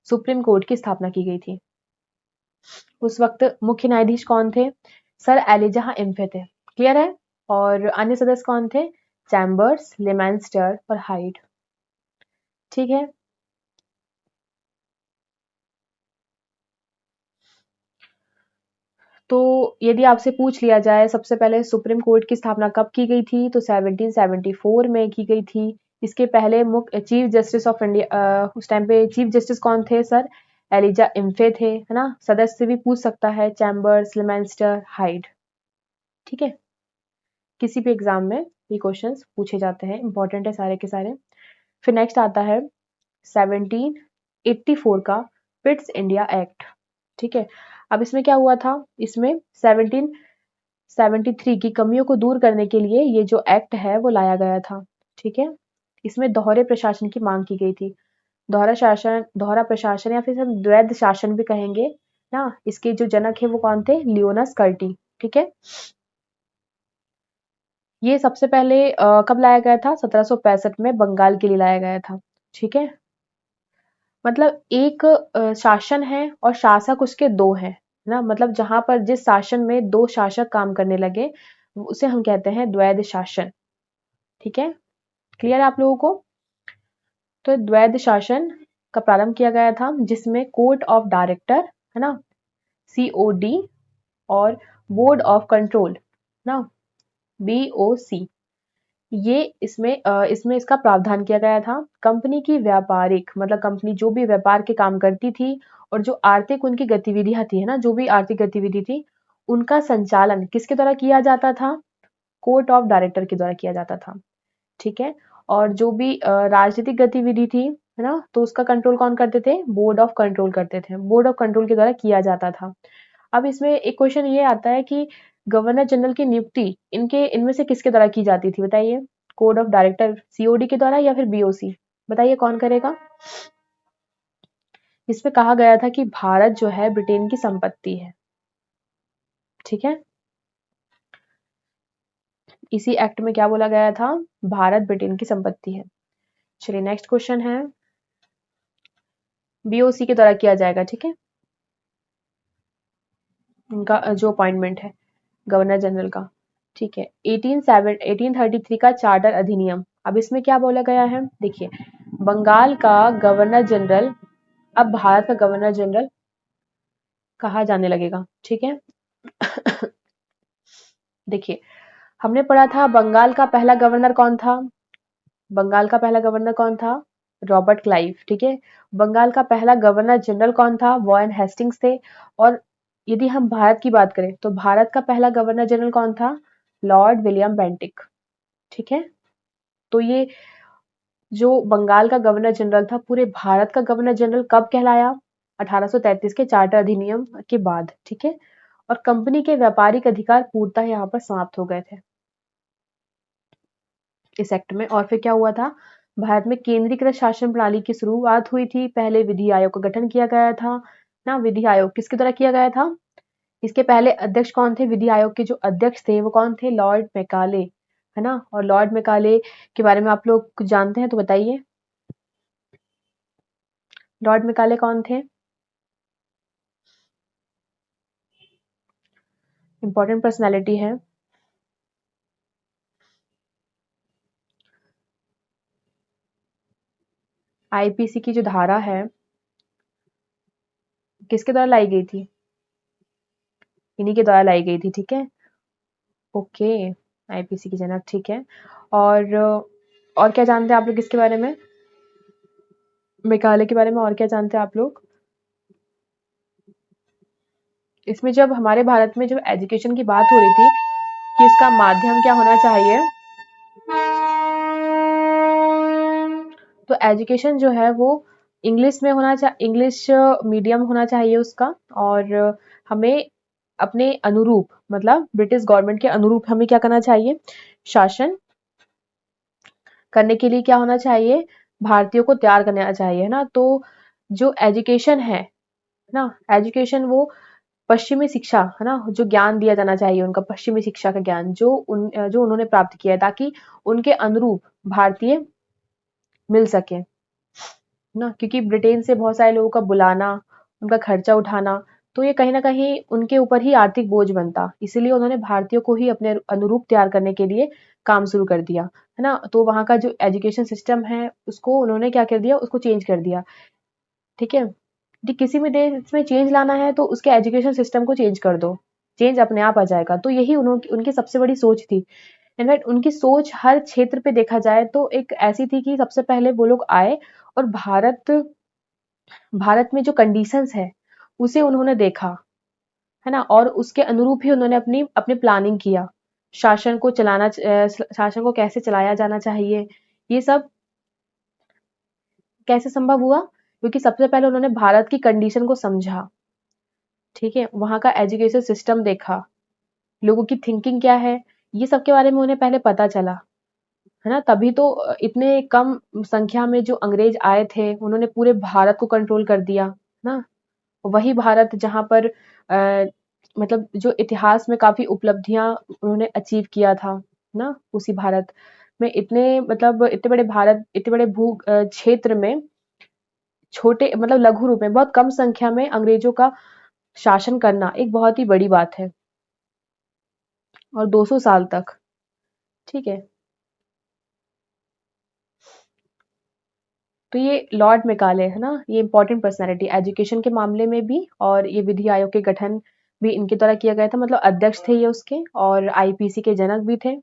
सुप्रीम कोर्ट की स्थापना की गई थी। उस वक्त मुख्य न्यायाधीश कौन थे? सर एलिजा इम्फे थे। क्लियर है? और अन्य सदस्य कौन थे? चैम्बर्स, लेमेंस्टर और हाइड। ठीक है, तो यदि आपसे पूछ लिया जाए सबसे पहले सुप्रीम कोर्ट की स्थापना कब की गई थी, तो 1774 में की गई थी। इसके पहले मुख्य चीफ जस्टिस ऑफ इंडिया, उस टाइम पे चीफ जस्टिस कौन थे? सर एलिजा इम्फे थे, है ना? सदस्य भी पूछ सकता है, चैम्बर्स, लेमेंस्टर, हाइड। ठीक है, किसी भी एग्जाम में ये क्वेश्चंस पूछे जाते हैं, इंपॉर्टेंट है सारे के सारे। फिर नेक्स्ट आता है 1784 का पिट्स इंडिया एक्ट। ठीक है, अब इसमें क्या हुआ था, इसमें 1773 की कमियों को दूर करने के लिए ये जो एक्ट है वो लाया गया था। ठीक है, इसमें दोहरे प्रशासन की मांग की गई थी। दोहरा प्रशासन या फिर हम द्वैध शासन भी कहेंगे ना। इसके जो जनक है वो कौन थे? लियोनस कर्टी। ठीक है, ये सबसे पहले कब लाया गया था? 1765 में बंगाल के लिए लाया गया था। ठीक है, मतलब एक शासन है और शासक उसके 2 हैं ना, मतलब जहां पर जिस शासन में 2 शासक काम करने लगे उसे हम कहते हैं द्वैध शासन। ठीक है, क्लियर है आप लोगों को? तो द्वैध शासन का प्रारंभ किया गया था, जिसमें कोर्ट ऑफ डायरेक्टर, है ना, COD, और बोर्ड ऑफ कंट्रोल ना, BOC, ये इसमें इसका प्रावधान किया गया था। कंपनी की व्यापारिक, मतलब कंपनी जो भी व्यापार के काम करती थी और जो आर्थिक उनकी गतिविधियां थी, है ना, जो भी आर्थिक गतिविधि थी, उनका संचालन किसके द्वारा किया जाता था? कोर्ट ऑफ डायरेक्टर के द्वारा किया जाता था। ठीक है, और जो भी राजनीतिक गतिविधि थी, है ना, तो उसका कंट्रोल कौन करते थे? बोर्ड ऑफ कंट्रोल करते थे, बोर्ड ऑफ कंट्रोल के द्वारा किया जाता था। अब इसमें एक क्वेश्चन ये आता है कि गवर्नर जनरल की नियुक्ति इनमें से किसके द्वारा की जाती थी, बताइए? कोड ऑफ डायरेक्टर, COD के द्वारा या फिर BOC? बताइए कौन करेगा? इसमें कहा गया था कि भारत जो है ब्रिटेन की संपत्ति है। ठीक है, इसी एक्ट में क्या बोला गया था? भारत ब्रिटेन की संपत्ति है। चलिए नेक्स्ट क्वेश्चन है, BOC के द्वारा किया जाएगा। ठीक है, उनका जो अपॉइंटमेंट है गवर्नर जनरल का। ठीक है, 1833 का चार्टर अधिनियम। अब इसमें क्या बोला गया है, देखिए, बंगाल का गवर्नर जनरल अब भारत का गवर्नर जनरल कहा जाने लगेगा। ठीक है, देखिए, हमने पढ़ा था बंगाल का पहला गवर्नर कौन था? बंगाल का पहला गवर्नर कौन था? Robert Clive. ठीक है, बंगाल का पहला गवर्नर जनरल कौन था? वॉरेन हेस्टिंग्स थे। और यदि हम भारत की बात करें तो भारत का पहला गवर्नर जनरल कौन था? Lord William Bentinck. ठीक है, तो ये जो बंगाल का गवर्नर जनरल था, पूरे भारत का गवर्नर जनरल कब कहलाया? 1833 के चार्टर अधिनियम के बाद। ठीक है, और कंपनी के व्यापारिक अधिकार पूर्णतः यहाँ पर समाप्त हो गए थे इस एक्ट में। और फिर क्या हुआ था, भारत में केंद्रीकृत शासन प्रणाली की शुरुआत हुई थी। पहले विधि आयोग का गठन किया गया था ना। विधि आयोग किसके द्वारा किया गया था? इसके पहले अध्यक्ष कौन थे? विधि आयोग के जो अध्यक्ष थे वो कौन थे? लॉर्ड मैकाले, है ना। और लॉर्ड मैकाले के बारे में आप लोग कुछ जानते हैं तो बताइए। लॉर्ड मैकाले कौन थे? इंपॉर्टेंट पर्सनैलिटी है। आईपीसी की जो धारा है किसके द्वारा लाई गई थी? इन्हीं के द्वारा लाई गई थी, ठीक है। ओके, आईपीसी की जनक, ठीक है। और क्या जानते हैं आप लोग इसके बारे में? मैकाले के बारे में और क्या जानते हैं आप लोग? इसमें जब हमारे भारत में जब एजुकेशन की बात हो रही थी कि उसका माध्यम क्या होना चाहिए, तो एजुकेशन जो है वो इंग्लिश में होना चाहिए, इंग्लिश मीडियम होना चाहिए उसका। और हमें अपने अनुरूप, मतलब ब्रिटिश गवर्नमेंट के अनुरूप हमें क्या करना चाहिए? शासन करने के लिए क्या होना चाहिए? भारतीयों को तैयार करना चाहिए, है ना। तो जो एजुकेशन है ना, एजुकेशन वो पश्चिमी शिक्षा, है ना, जो ज्ञान दिया जाना चाहिए उनका, पश्चिमी शिक्षा का ज्ञान जो उन्होंने प्राप्त किया है, ताकि उनके अनुरूप भारतीय मिल सके ना। क्योंकि ब्रिटेन से बहुत सारे लोगों का बुलाना, उनका खर्चा उठाना, तो ये कहीं न कहीं उनके ऊपर ही आर्थिक बोझ बनता। इसीलिए उन्होंने भारतीयों को ही अपने अनुरूप तैयार करने के लिए काम शुरू कर दिया, है ना। तो वहाँ का जो एजुकेशन सिस्टम है, उसको उन्होंने क्या कर दिया? उसको चेंज कर दिया, ठीक है। यदि किसी भी देश में चेंज लाना है तो उसके एजुकेशन सिस्टम को चेंज कर दो, चेंज अपने आप आ जाएगा। तो यही उनकी सबसे बड़ी सोच थी। इनफैक्ट उनकी सोच हर क्षेत्र पे देखा जाए तो एक ऐसी थी कि सबसे पहले वो लोग आए और भारत में जो कंडीशंस है उसे उन्होंने देखा, है ना। और उसके अनुरूप ही उन्होंने अपनी अपनी प्लानिंग किया। शासन को कैसे चलाया जाना चाहिए, ये सब कैसे संभव हुआ? क्योंकि सबसे पहले उन्होंने भारत की कंडीशन को समझा, ठीक है। वहाँ का एजुकेशन सिस्टम देखा, लोगों की थिंकिंग क्या है, ये सब के बारे में उन्हें पहले पता चला, है ना। तभी तो इतने कम संख्या में जो अंग्रेज आए थे, उन्होंने पूरे भारत को कंट्रोल कर दिया ना। वही भारत जहाँ पर मतलब जो इतिहास में काफ़ी उपलब्धियाँ उन्होंने अचीव किया था ना, उसी भारत में इतने बड़े क्षेत्र में छोटे मतलब लघु रूप में बहुत कम संख्या में अंग्रेजों का शासन करना एक बहुत ही बड़ी बात है, और 200 साल तक, ठीक है। तो ये लॉर्ड मैकाले, है ना, ये इंपॉर्टेंट पर्सनैलिटी एजुकेशन के मामले में भी, और ये विधि आयोग के गठन भी इनके द्वारा किया गया था, मतलब अध्यक्ष थे ये उसके, और आईपीसी के जनक भी थे।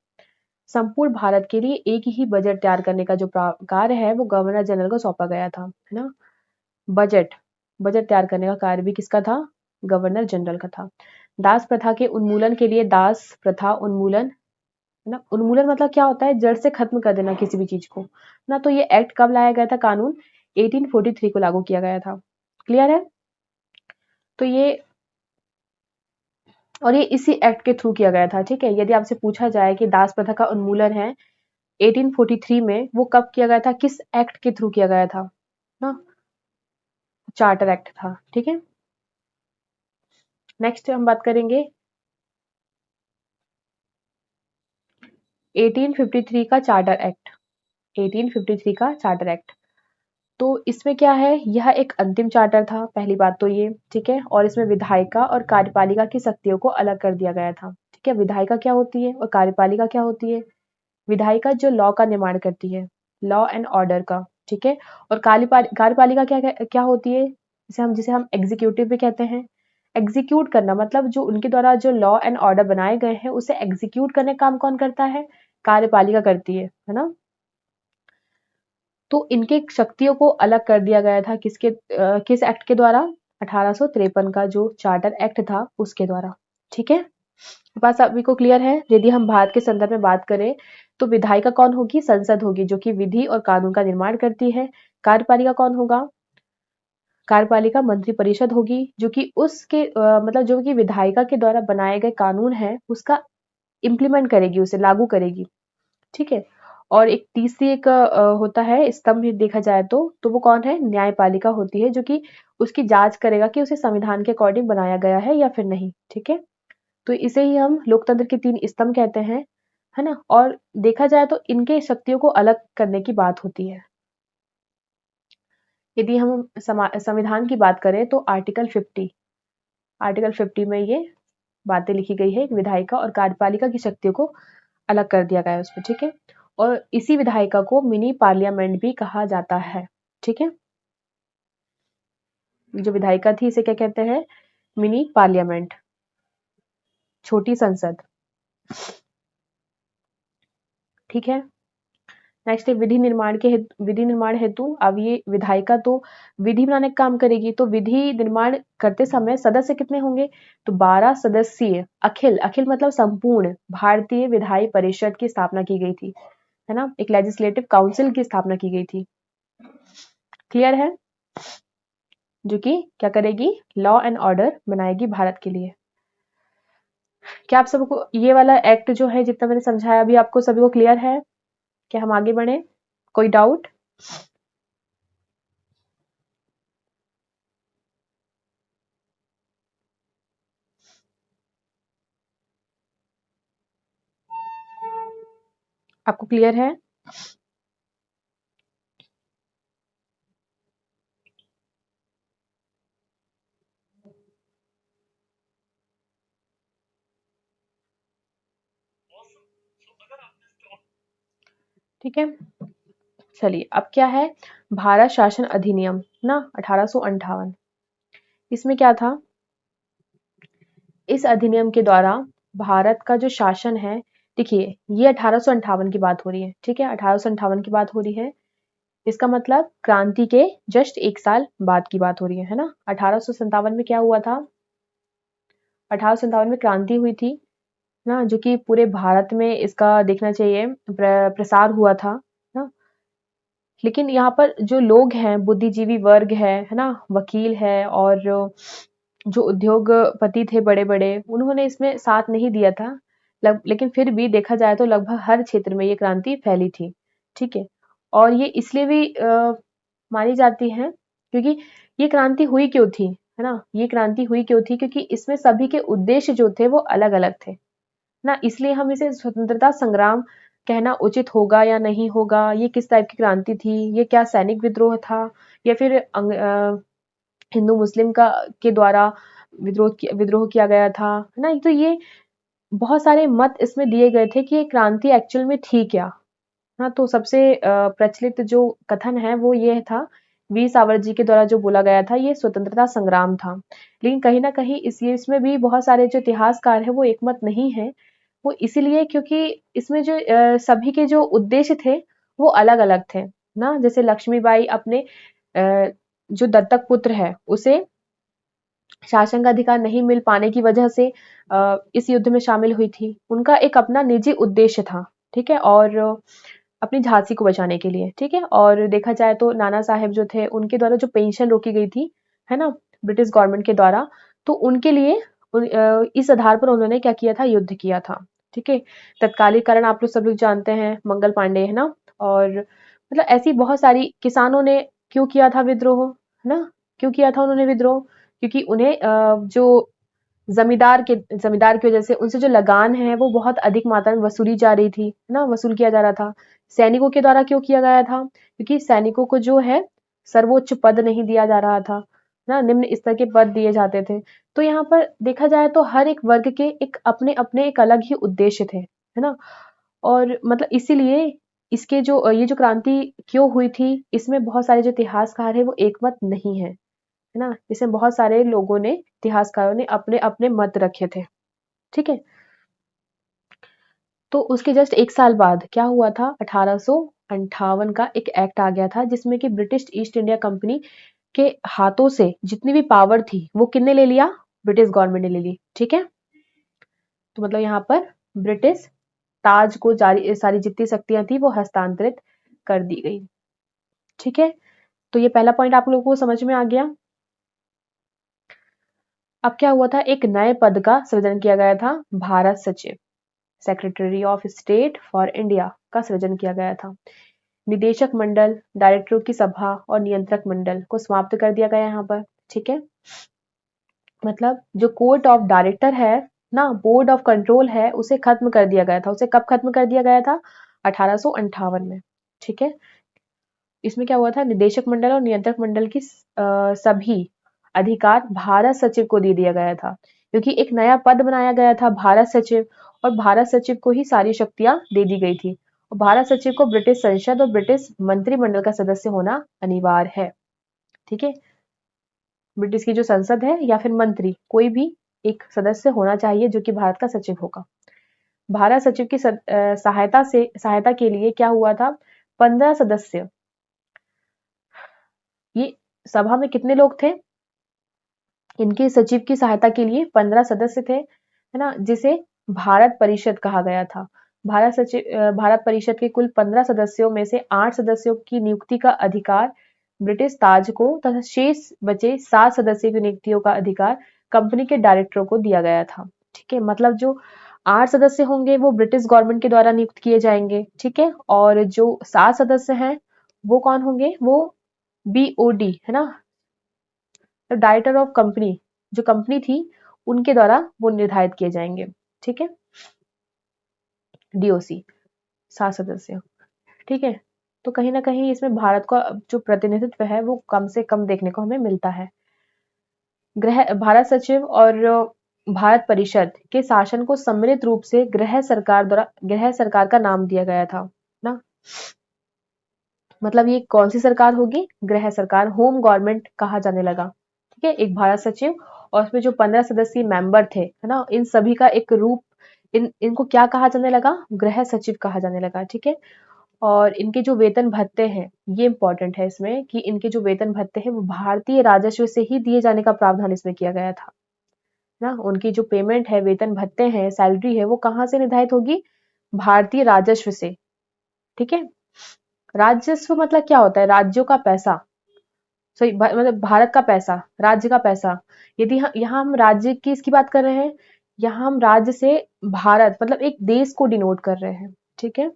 संपूर्ण भारत के लिए एक ही बजट तैयार करने का जो कार्य है वो गवर्नर जनरल को सौंपा गया था, है ना। बजट बजट तैयार करने का कार्य भी किसका था? गवर्नर जनरल का था। दास प्रथा के उन्मूलन के लिए, दास प्रथा उन्मूलन, है ना। उन्मूलन मतलब क्या होता है? जड़ से खत्म कर देना किसी भी चीज को ना। तो ये एक्ट कब लाया गया था? कानून 1843 को लागू किया गया था। क्लियर है? तो ये इसी एक्ट के थ्रू किया गया था, ठीक है। यदि आपसे पूछा जाए कि दास प्रथा का उन्मूलन है 1843 में, वो कब किया गया था, किस एक्ट के थ्रू किया गया था ना? चार्टर एक्ट था, ठीक है। नेक्स्ट हम बात करेंगे 1853 का चार्टर एक्ट। 1853 का चार्टर एक्ट, तो इसमें क्या है? यह एक अंतिम चार्टर था, पहली बात तो ये, ठीक है। और इसमें विधायिका और कार्यपालिका की शक्तियों को अलग कर दिया गया था, ठीक है। विधायिका क्या होती है और कार्यपालिका क्या होती है? विधायिका जो लॉ का निर्माण करती है, लॉ एंड ऑर्डर का, ठीक है। और कार्यपालिका क्या क्या होती है? जिसे हम एग्जीक्यूटिव भी कहते हैं। एग्जीक्यूट करना मतलब जो उनके द्वारा जो लॉ एंड ऑर्डर बनाए गए हैं उसे एग्जीक्यूट करने का काम कौन करता है? कार्यपालिका करती है ना। तो इनके शक्तियों को अलग कर दिया गया था किस एक्ट के द्वारा? 1853 का जो चार्टर एक्ट था उसके द्वारा, ठीक है। बात सभी को क्लियर है? यदि हम भारत के संदर्भ में बात करें तो विधायिका कौन होगी? संसद होगी, जो कि विधि और कानून का निर्माण करती है। कार्यपालिका कौन होगा? कार्यपालिका मंत्री परिषद होगी, जो कि मतलब जो कि विधायिका के द्वारा बनाए गए कानून है उसका इम्प्लीमेंट करेगी, उसे लागू करेगी, ठीक है। और एक तीसरी एक होता है स्तंभ भी देखा जाए तो वो कौन है? न्यायपालिका होती है, जो कि उसकी जांच करेगा कि उसे संविधान के अकॉर्डिंग बनाया गया है या फिर नहीं, ठीक है। तो इसे ही हम लोकतंत्र के 3 स्तंभ कहते हैं, है ना। और देखा जाए तो इनके शक्तियों को अलग करने की बात होती है। यदि हम संविधान की बात करें तो आर्टिकल 50 में ये बातें लिखी गई है। विधायिका और कार्यपालिका की शक्तियों को अलग कर दिया गया है उसमें, ठीक है। और इसी विधायिका को मिनी पार्लियामेंट भी कहा जाता है, ठीक है। जो विधायिका थी इसे क्या कहते हैं? मिनी पार्लियामेंट, छोटी संसद, ठीक है। नेक्स्ट है विधि निर्माण हेतु। अब ये विधायिका तो विधि बनाने का काम करेगी, तो विधि निर्माण करते समय सदस्य कितने होंगे? तो 12 सदस्यीय अखिल मतलब संपूर्ण भारतीय विधायी परिषद की स्थापना की गई थी, है ना। एक लेजिस्लेटिव काउंसिल की स्थापना की गई थी, क्लियर है, जो कि क्या करेगी? लॉ एंड ऑर्डर बनाएगी भारत के लिए। क्या आप सबको ये वाला एक्ट जो है जितना मैंने समझाया अभी आपको सभी को क्लियर है? क्या हम आगे बढ़े? कोई डाउट? आपको क्लियर है? ठीक है, चलिए अब क्या है? भारत शासन अधिनियम ना 1858। इसमें क्या था? इस अधिनियम के द्वारा भारत का जो शासन है, देखिए ये 1858 की बात हो रही है, ठीक है। 1858 की बात हो रही है, इसका मतलब क्रांति के जस्ट 1 साल बाद की बात हो रही है ना। 1857 में क्या हुआ था? 1857 में क्रांति हुई थी ना, जो कि पूरे भारत में इसका देखना चाहिए प्रसार हुआ था ना। लेकिन यहाँ पर जो लोग हैं, बुद्धिजीवी वर्ग है ना, वकील है और जो उद्योगपति थे बड़े-बड़े, उन्होंने इसमें साथ नहीं दिया था। लेकिन फिर भी देखा जाए तो लगभग हर क्षेत्र में ये क्रांति फैली थी, ठीक है। और ये इसलिए भी मानी जाती है क्योंकि ये क्रांति हुई क्यों थी, है ना? ये क्रांति हुई क्यों थी? क्योंकि इसमें सभी के उद्देश्य जो थे वो अलग-अलग थे। ना इसलिए हम इसे स्वतंत्रता संग्राम कहना उचित होगा या नहीं होगा? ये किस टाइप की क्रांति थी? ये क्या सैनिक विद्रोह था या फिर हिंदू मुस्लिम का के द्वारा विद्रोह किया गया था, है ना? तो ये बहुत सारे मत इसमें दिए गए थे कि ये क्रांति एक्चुअल में थी क्या? हाँ, तो सबसे प्रचलित जो कथन है वो ये था, वीर सावरकर जी के द्वारा जो बोला गया था ये स्वतंत्रता संग्राम था। लेकिन कहीं न कहीं इसमें भी बहुत सारे जो इतिहासकार हैं वो एकमत नहीं है। वो इसीलिए क्योंकि इसमें जो सभी के जो उद्देश्य थे वो अलग-अलग थे, ना। जैसे लक्ष्मीबाई अपने जो दत्तक पुत्र है उसे शासन का अधिकार नहीं मिल पाने की वजह से इस युद्ध में शामिल हुई थी। उनका एक अपना निजी उद्देश्य था, ठीक है? और अपनी झांसी को बचाने के लिए, ठीक है? और देखा जाए तो नाना साहेब जो थे उनके द्वारा जो पेंशन रोकी गई थी, है ना? ब्रिटिश गवर्नमेंट के द्वारा, तो उनके लिए इस आधार पर उन्होंने क्या किया था? युद्ध किया था, ठीक है? तत्कालीन कारण आप लोग सब लोग जानते हैं, मंगल पांडे, है ना? और मतलब ऐसी बहुत सारी किसानों ने क्यों किया था विद्रोह, है ना? क्यों किया था उन्होंने विद्रोह? क्योंकि उन्हें जो जमींदार की वजह से उनसे जो लगान है वो बहुत अधिक मात्रा में वसूली जा रही थी, है ना? वसूल किया जा रहा था। सैनिकों के द्वारा क्यों किया गया था? क्योंकि सैनिकों को जो है सर्वोच्च पद नहीं दिया जा रहा था, ना, निम्न स्तर के पद दिए जाते थे। तो यहाँ पर देखा जाए तो हर एक वर्ग के एक अपने-अपने एक अलग ही उद्देश्य थे, है ना? और मतलब इसीलिए इसके जो ये जो क्रांति क्यों हुई थी, इसमें बहुत सारे जो इतिहासकार हैं वो एकमत नहीं है। है ना? इसमें बहुत सारे लोगों ने, इतिहासकारों ने अपने-अपने मत रखे थे, ठीक है? तो उसके जस्ट 1 साल बाद क्या हुआ था? 1858 का एक एक्ट आ गया था जिसमें कि ब्रिटिश ईस्ट इंडिया कंपनी के हाथों से जितनी भी पावर थी वो किसने ले लिया? ब्रिटिश गवर्नमेंट ने ले ली, ठीक है? तो मतलब यहाँ पर ब्रिटिश ताज को सारी जितनी शक्तियाँ थी वो हस्तांतरित कर दी गई, ठीक है? तो ये पहला पॉइंट आप लोगों को समझ में आ गया। अब क्या हुआ था? एक नए पद का सृजन किया गया था, भारत सचिव, secretary of state for India का सृजन किया गया था। निदेशक मंडल, डायरेक्टरों की सभा और नियंत्रक मंडल को समाप्त कर दिया गया यहाँ पर, ठीक है। मतलब जो कोर्ट ऑफ डायरेक्टर है ना, बोर्ड ऑफ कंट्रोल है, उसे खत्म कर दिया गया था। उसे कब खत्म कर दिया गया था? 1858 में, ठीक है। इसमें क्या हुआ था, निदेशक मंडल और नियंत्रक मंडल की सभी अधिकार भारत सचिव को दे दिया गया था, क्योंकि एक नया पद बनाया गया था भारत सचिव, और भारत सचिव को ही सारी शक्तियां दे दी गई थी। और भारत सचिव को ब्रिटिश संसद और ब्रिटिश मंत्रिमंडल का सदस्य होना अनिवार्य है। ठीक है, ब्रिटिश की जो संसद है या फिर मंत्री, कोई भी एक सदस्य होना चाहिए जो कि भारत का सचिव होगा। भारत सचिव की सहायता के लिए क्या हुआ था, 15 सदस्य। ये सभा में कितने लोग थे, इनके सचिव की सहायता के लिए 15 सदस्य थे, है ना, जिसे भारत परिषद कहा गया था। भारत परिषद के कुल 15 सदस्यों में से 8 सदस्यों की नियुक्ति का अधिकार ब्रिटिश ताज को तथा शेष बचे 7 सदस्यों की नियुक्तियों का अधिकार कंपनी के डायरेक्टरों को दिया गया था। ठीक है, मतलब जो 8 सदस्य होंगे वो ब्रिटिश गवर्नमेंट के द्वारा नियुक्त किए जाएंगे। ठीक है, और जो 7 सदस्य हैं वो कौन होंगे, वो BOD, है ना, तो डायरेक्टर ऑफ कंपनी, जो कंपनी थी उनके द्वारा वो निर्धारित किए जाएंगे। ठीक है, DOC 7 सदस्य। ठीक है, तो कहीं ना कहीं इसमें भारत का जो प्रतिनिधित्व है वो कम से कम देखने को हमें मिलता है। भारत सचिव और भारत परिषद के शासन को सम्मिलित रूप से गृह सरकार का नाम दिया गया था ना। मतलब ये कौन सी सरकार होगी, गृह सरकार, होम गवर्नमेंट कहा जाने लगा। ठीक है, एक भारत सचिव और उसमें जो 15 सदस्यीय मेंबर थे, है ना, इन सभी का एक रूप, इनको क्या कहा जाने लगा, गृह सचिव कहा जाने लगा। ठीक है, और इनके जो वेतन भत्ते हैं, ये इंपॉर्टेंट है इसमें कि इनके जो वेतन भत्ते हैं वो भारतीय राजस्व से ही दिए जाने का प्रावधान इसमें किया गया था ना। उनकी जो पेमेंट है, वेतन भत्ते हैं, सैलरी है, वो कहाँ से निर्धारित होगी, भारतीय राजस्व से। ठीक है, राजस्व मतलब क्या होता है, राज्यों का पैसा, सही, मतलब भारत का पैसा, राज्य का पैसा। यदि यहाँ हम राज्य की इसकी बात कर रहे हैं, यहाँ हम राज्य से भारत मतलब एक देश को डिनोट कर रहे हैं। ठीक है,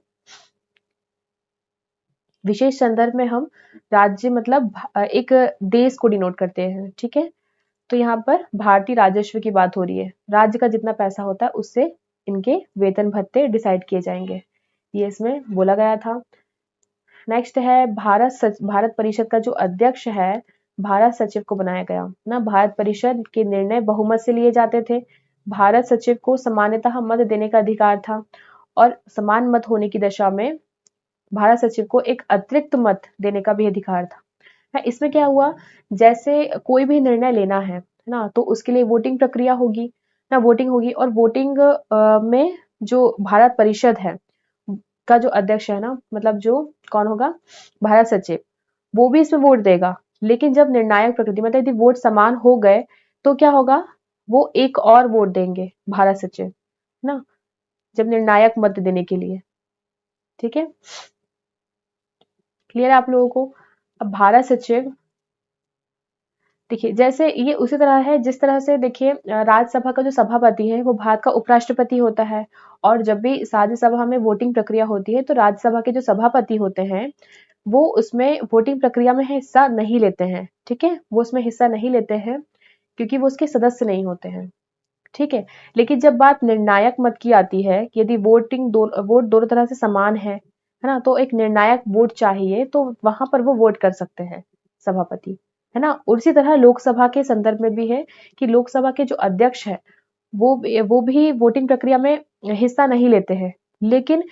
विशेष संदर्भ में हम राज्य मतलब एक देश को डिनोट करते हैं। ठीक है, तो यहाँ पर भारतीय राजस्व की बात हो रही है, राज्य का जितना पैसा होता है उससे इनके वेतन भत्ते डिसाइड किए जाएंगे, ये इसमें बोला गया था। नेक्स्ट है भारत परिषद का जो अध्यक्ष है, भारत सचिव को बनाया गया ना। भारत परिषद के निर्णय बहुमत से लिए जाते थे। भारत सचिव को सामान्यतः मत देने का अधिकार था, और समान मत होने की दशा में भारत सचिव को एक अतिरिक्त मत देने का भी अधिकार था। इसमें क्या हुआ, जैसे कोई भी निर्णय लेना है ना, तो उसके लिए वोटिंग प्रक्रिया होगी ना, वोटिंग होगी, और वोटिंग में जो भारत परिषद है का जो अध्यक्ष है ना, मतलब जो कौन होगा, भारत सचिव, वो भी इसमें वोट देगा। लेकिन जब निर्णायक प्रकृति मतलब यदि वोट समान हो गए तो क्या होगा, वो एक और वोट देंगे भारत सचिव ना, जब निर्णायक मत देने के लिए। ठीक है, क्लियर है आप लोगों को। अब भारत सचिव देखिए, जैसे ये उसी तरह है जिस तरह से देखिए राज्यसभा का जो सभापति है वो भारत का उपराष्ट्रपति होता है, और जब भी राज्यसभा में वोटिंग प्रक्रिया होती है तो राज्यसभा के जो सभापति होते हैं वो उसमें वोटिंग प्रक्रिया में हिस्सा नहीं लेते हैं। ठीक है, वो उसमें हिस्सा नहीं लेते हैं क्योंकि वो उसके सदस्य नहीं होते हैं। ठीक है, लेकिन जब बात निर्णायक मत की आती है कि यदि वोट दोनों तरह से समान है ना, तो एक निर्णायक वोट चाहिए, तो वहां पर वो वोट कर सकते हैं सभापति, है ना। उसी तरह लोकसभा के संदर्भ में भी है कि लोकसभा के जो अध्यक्ष है वो भी वोटिंग प्रक्रिया में हिस्सा नहीं लेते हैं, लेकिन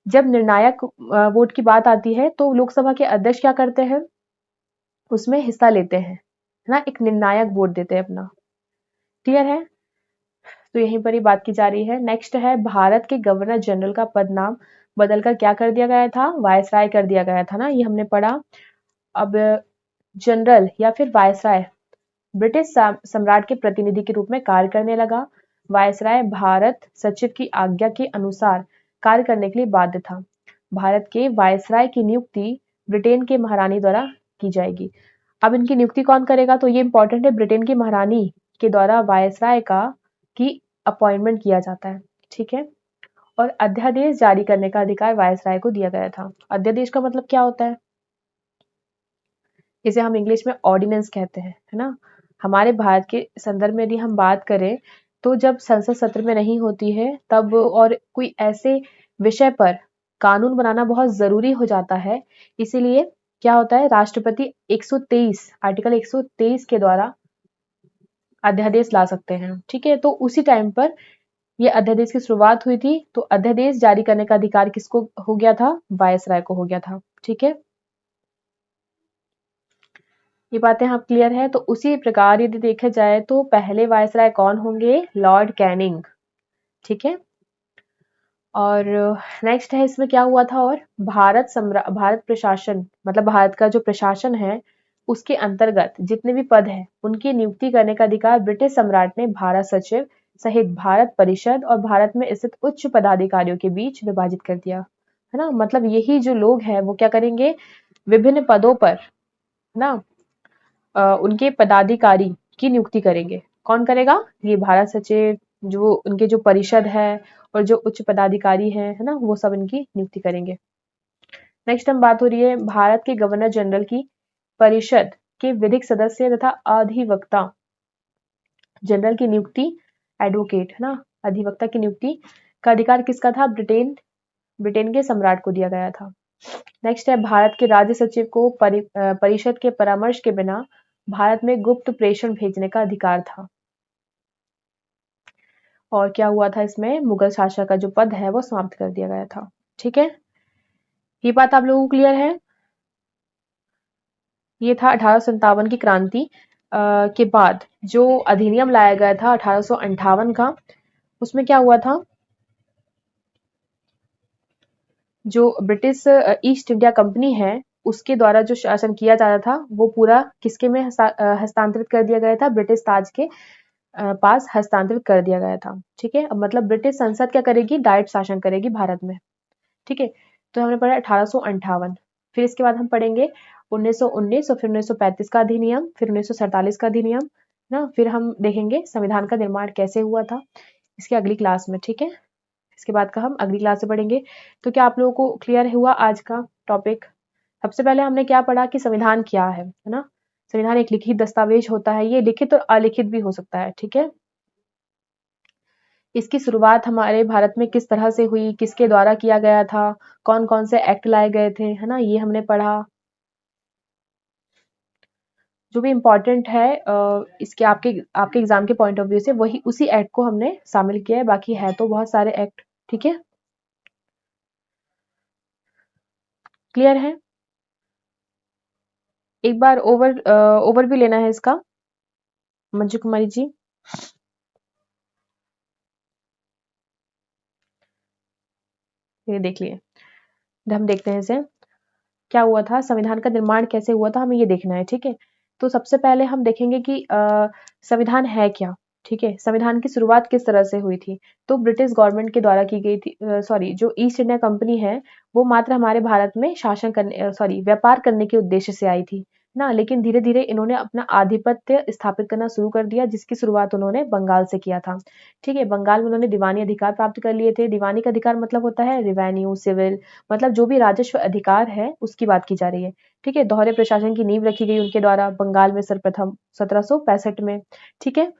जब निर्णायक वोट की बात आती है तो लोकसभा के अध्यक्ष क्या करते हैं, उसमें हिस्सा लेते हैं, है ना, एक निर्णायक वोट देते हैं अपना। क्लियर है, तो यहीं पर ही बात की जा रही है। नेक्स्ट है भारत के गवर्नर जनरल का पद नाम बदलकर क्या कर दिया गया था, वायसराय कर दिया गया था ना, ये हमने पढ़ा। अब जनरल या फिर वायसराय ब्रिटिश सम्राट के प्रतिनिधि के रूप में कार्य करने लगा। वायसराय भारत सचिव की आज्ञा के अनुसार कार्य करने के लिए बाध्य था। भारत के वायसराय की नियुक्ति ब्रिटेन के महारानी द्वारा की जाएगी। अब इनकी नियुक्ति कौन करेगा, तो ये इंपॉर्टेंट है, ब्रिटेन की महारानी के द्वारा वायसराय की अपॉइंटमेंट किया जाता है। ठीक है, और अध्यादेश जारी करने का अधिकार वायसराय को दिया गया था। अध्यादेश का मतलब क्या होता है, इसे हम इंग्लिश में ऑर्डिनेंस कहते हैं, है ना। हमारे भारत के संदर्भ में यदि हम बात करें तो जब संसद सत्र में नहीं होती है तब, और कोई ऐसे विषय पर कानून बनाना बहुत जरूरी हो जाता है, इसीलिए क्या होता है, राष्ट्रपति 123 आर्टिकल 123 के द्वारा अध्यादेश ला सकते हैं। ठीक है, तो उसी टाइम पर ये अध्यादेश की शुरुआत हुई थी। तो अध्यादेश जारी करने का अधिकार किसको हो गया था, वायसराय को हो गया था। ठीक है, ये बातें आप क्लियर है। तो उसी प्रकार यदि देखा जाए तो पहले वायसराय कौन होंगे, लॉर्ड कैनिंग। ठीक है, और नेक्स्ट है इसमें क्या हुआ था, और भारत प्रशासन मतलब भारत का जो प्रशासन है उसके अंतर्गत जितने भी पद हैं उनकी नियुक्ति करने का अधिकार ब्रिटिश सम्राट ने भारत सचिव सहित भारत परिषद और भारत में स्थित उच्च पदाधिकारियों के बीच विभाजित कर दिया, है ना। मतलब यही जो लोग हैं वो क्या करेंगे, विभिन्न पदों पर ना उनके पदाधिकारी की नियुक्ति करेंगे। कौन करेगा, ये भारत सचिव, जो उनके जो परिषद है और जो उच्च पदाधिकारी हैं, है ना, वो सब इनकी नियुक्ति करेंगे। नेक्स्ट हम बात हो रही है भारत के गवर्नर जनरल की परिषद के विधिक सदस्य तथा अधिवक्ता जनरल की नियुक्ति, एडवोकेट, है ना, अधिवक्ता की नियुक्ति का अधिकार किसका था, ब्रिटेन के सम्राट को दिया गया था। नेक्स्ट है भारत के राज्य सचिव को परिषद के परामर्श के बिना भारत में गुप्त प्रेषण भेजने का अधिकार था। और क्या हुआ था इसमें, मुगल शासक का जो पद है वो समाप्त कर दिया गया था। ठीक है, ये बात आप लोगों को क्लियर है। ये था 1857 की क्रांति के बाद जो अधिनियम लाया गया था 1858 का, उसमें क्या हुआ था, जो ब्रिटिश ईस्ट इंडिया कंपनी है उसके द्वारा जो शासन किया जा रहा था वो पूरा किसके में हस्तांतरित कर दिया गया था, ब्रिटिश ताज के पास हस्तांतरित कर दिया गया था। ठीक है, अब मतलब ब्रिटिश संसद क्या करेगी, डायरेक्ट शासन करेगी भारत में। ठीक है, तो हमने पढ़ा 1858, फिर इसके बाद हम पढ़ेंगे 1919 और फिर 1935 का अधिनियम, फिर 1947 का अधिनियम ना, फिर हम देखेंगे संविधान का निर्माण कैसे हुआ था इसके अगली क्लास में। ठीक है, इसके बाद का हम अगली क्लास से पढ़ेंगे। तो क्या आप लोगों को क्लियर हुआ आज का टॉपिक। सबसे पहले हमने क्या पढ़ा कि संविधान क्या है ना। संविधान एक लिखित दस्तावेज होता है, ये लिखित और अलिखित भी हो सकता है। ठीक है, इसकी शुरुआत हमारे भारत में किस तरह से हुई, किसके द्वारा किया गया था, कौन कौन से एक्ट लाए गए थे, है ना, ये हमने पढ़ा। जो भी इम्पोर्टेंट है इसके आपके आपके एग्जाम के पॉइंट ऑफ व्यू से वही उसी एक्ट को हमने शामिल किया है, बाकी है तो बहुत सारे एक्ट। ठीक है, क्लियर है। एक बार ओवर भी लेना है इसका, मंजू कुमारी जी। ये देख लिए, हम देखते हैं इसे क्या हुआ था, संविधान का निर्माण कैसे हुआ था, हमें ये देखना है। ठीक है, तो सबसे पहले हम देखेंगे कि संविधान है क्या। ठीक है, संविधान की शुरुआत किस तरह से हुई थी, तो ब्रिटिश गवर्नमेंट के द्वारा की गई थी। सॉरी, जो ईस्ट इंडिया कंपनी है वो मात्र हमारे भारत में शासन करने सॉरी व्यापार करने के उद्देश्य से आई थी ना, लेकिन धीरे धीरे इन्होंने अपना आधिपत्य स्थापित करना शुरू कर दिया, जिसकी शुरुआत उन्होंने बंगाल से किया था। ठीक है, बंगाल में उन्होंने दीवानी अधिकार प्राप्त कर लिए थे। दीवानी का अधिकार मतलब होता है रिवेन्यू, सिविल, मतलब जो भी राजस्व अधिकार है उसकी बात की जा रही है। ठीक है, दोहरे प्रशासन की नींव रखी गई उनके द्वारा बंगाल में सर्वप्रथम 1765 में। ठीक है,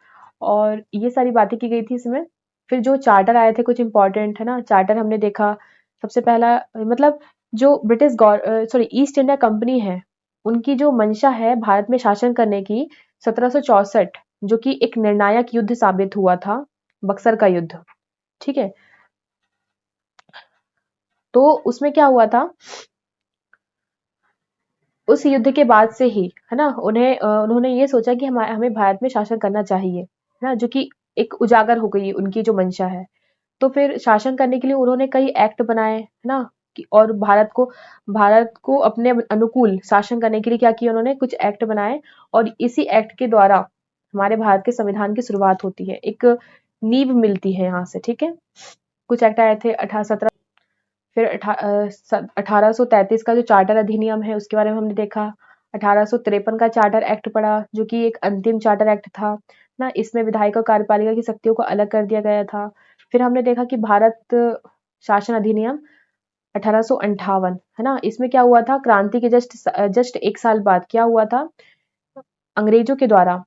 और ये सारी बातें की गई थी इसमें। फिर जो चार्टर आए थे कुछ इंपॉर्टेंट, है ना, चार्टर हमने देखा। सबसे पहला मतलब जो British sorry east India company है उनकी जो मंशा है भारत में शासन करने की 1764, जो कि एक निर्णायक युद्ध साबित हुआ था, बक्सर का युद्ध। ठीक है, तो उसमें क्या हुआ था, उस युद्ध के बाद से ही, है ना, उन्होंने ये सोचा कि हमें भारत में शासन करना चाहिए, है ना, जो कि एक उजागर हो गई उनकी जो मंशा है। तो फिर शासन करने के लिए उन्होंने कई एक्ट बनाए, है ना, और भारत को अपने अनुकूल शासन करने के लिए क्या किया, उन्होंने कुछ एक्ट बनाए, और इसी एक्ट के द्वारा हमारे भारत के संविधान की शुरुआत होती है, एक नींव मिलती है यहाँ से। ठीक है, कुछ एक्ट आए थे 1817, फिर 1833 का जो चार्टर अधिनियम है उसके बारे में हमने देखा। 1853 का चार्टर एक्ट पढ़ा, जो कि एक अंतिम चार्टर एक्ट था ना, इसमें विधायिका और कार्यपालिका की शक्तियों को अलग कर दिया गया था। फिर हमने देखा कि भारत शासन अधिनियम 1858, है ना, इसमें क्या हुआ था, क्रांति के जस्ट एक साल बाद क्या हुआ था, अंग्रेजों के द्वारा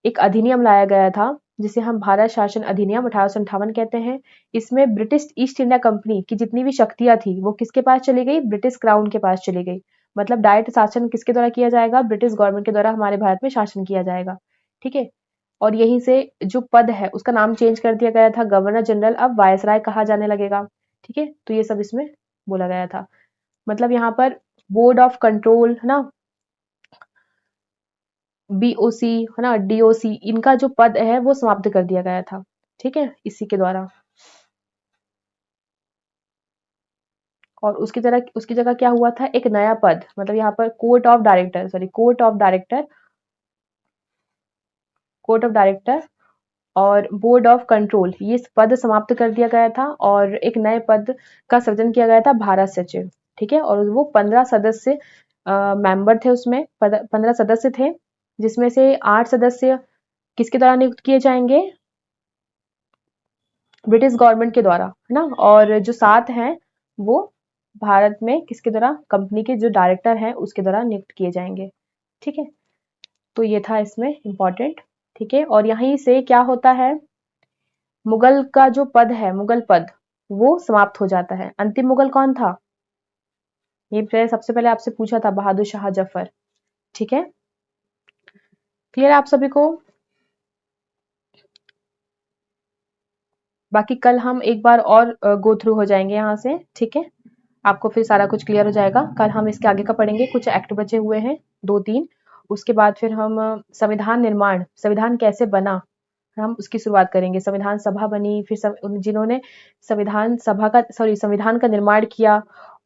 एक अधिनियम लाया गया था जिसे हम भारत शासन अधिनियम 1858 कहते हैं। इसमें ब्रिटिश ईस्ट इंडिया कंपनी की जितनी भी शक्तियां थी वो किसके पास चली गई, ब्रिटिश क्राउन के पास चली गई। मतलब डायरेक्ट शासन किसके द्वारा किया जाएगा? ब्रिटिश गवर्नमेंट के द्वारा हमारे भारत में शासन किया जाएगा। ठीक है, और यहीं से जो पद है उसका नाम चेंज कर दिया गया था, गवर्नर जनरल अब वायसराय कहा जाने लगेगा। ठीक है, तो ये सब इसमें बोला गया था। मतलब यहाँ पर बोर्ड ऑफ कंट्रोल है ना, बीओसी है ना, डीओसी, इनका जो पद है वो समाप्त कर दिया गया था। ठीक है, इसी के द्वारा। और उसकी जगह क्या हुआ था? एक नया पद, मतलब यहाँ पर कोर्ट ऑफ डायरेक्टर और बोर्ड ऑफ कंट्रोल, ये पद समाप्त कर दिया गया था और एक नए पद का सृजन किया गया था, भारत सचिव। ठीक है, और वो 15 सदस्य मेंबर थे, उसमें 15 सदस्य थे, जिसमें से 8 सदस्य किसके द्वारा नियुक्त किए जाएंगे? ब्रिटिश गवर्नमेंट के द्वारा, है ना। और जो 7 हैं वो भारत में किसके द्वारा? कंपनी के जो डायरेक्टर हैं उसके द्वारा नियुक्त किए जाएंगे। ठीक है, तो ये था इसमें इम्पोर्टेंट। ठीक है, और यहीं से क्या होता है? मुगल का जो पद है, मुगल पद, वो समाप्त हो जाता है। अंतिम मुगल कौन था? ये सबसे पहले आपसे पूछा था, बहादुर शाह जफर। ठीक है, क्लियर है आप सभी को? बाकी कल हम एक बार और गो थ्रू हो जाएंगे यहाँ से। ठीक है, आपको फिर सारा कुछ क्लियर हो जाएगा। कल हम इसके आगे का पढ़ेंगे, कुछ एक्ट बचे हुए हैं 2-3। उसके बाद फिर हम संविधान निर्माण, संविधान कैसे बना, हम उसकी शुरुआत करेंगे। संविधान सभा बनी, फिर जिन्होंने संविधान का निर्माण किया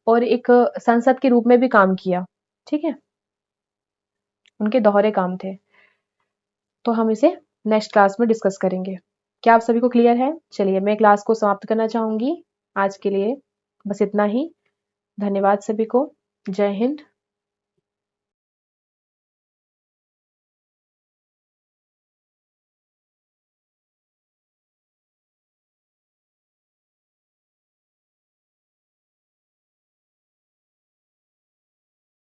और एक संसद के रूप में भी काम किया। ठीक है, उनके दोहरे काम थे। तो हम इसे नेक्स्ट क्लास में डिस्कस करेंगे। क्या आप सभी को क्लियर है? चलिए, मैं क्लास को समाप्त करना चाहूंगी। आज के लिए बस इतना ही। धन्यवाद सभी को। जय हिंद।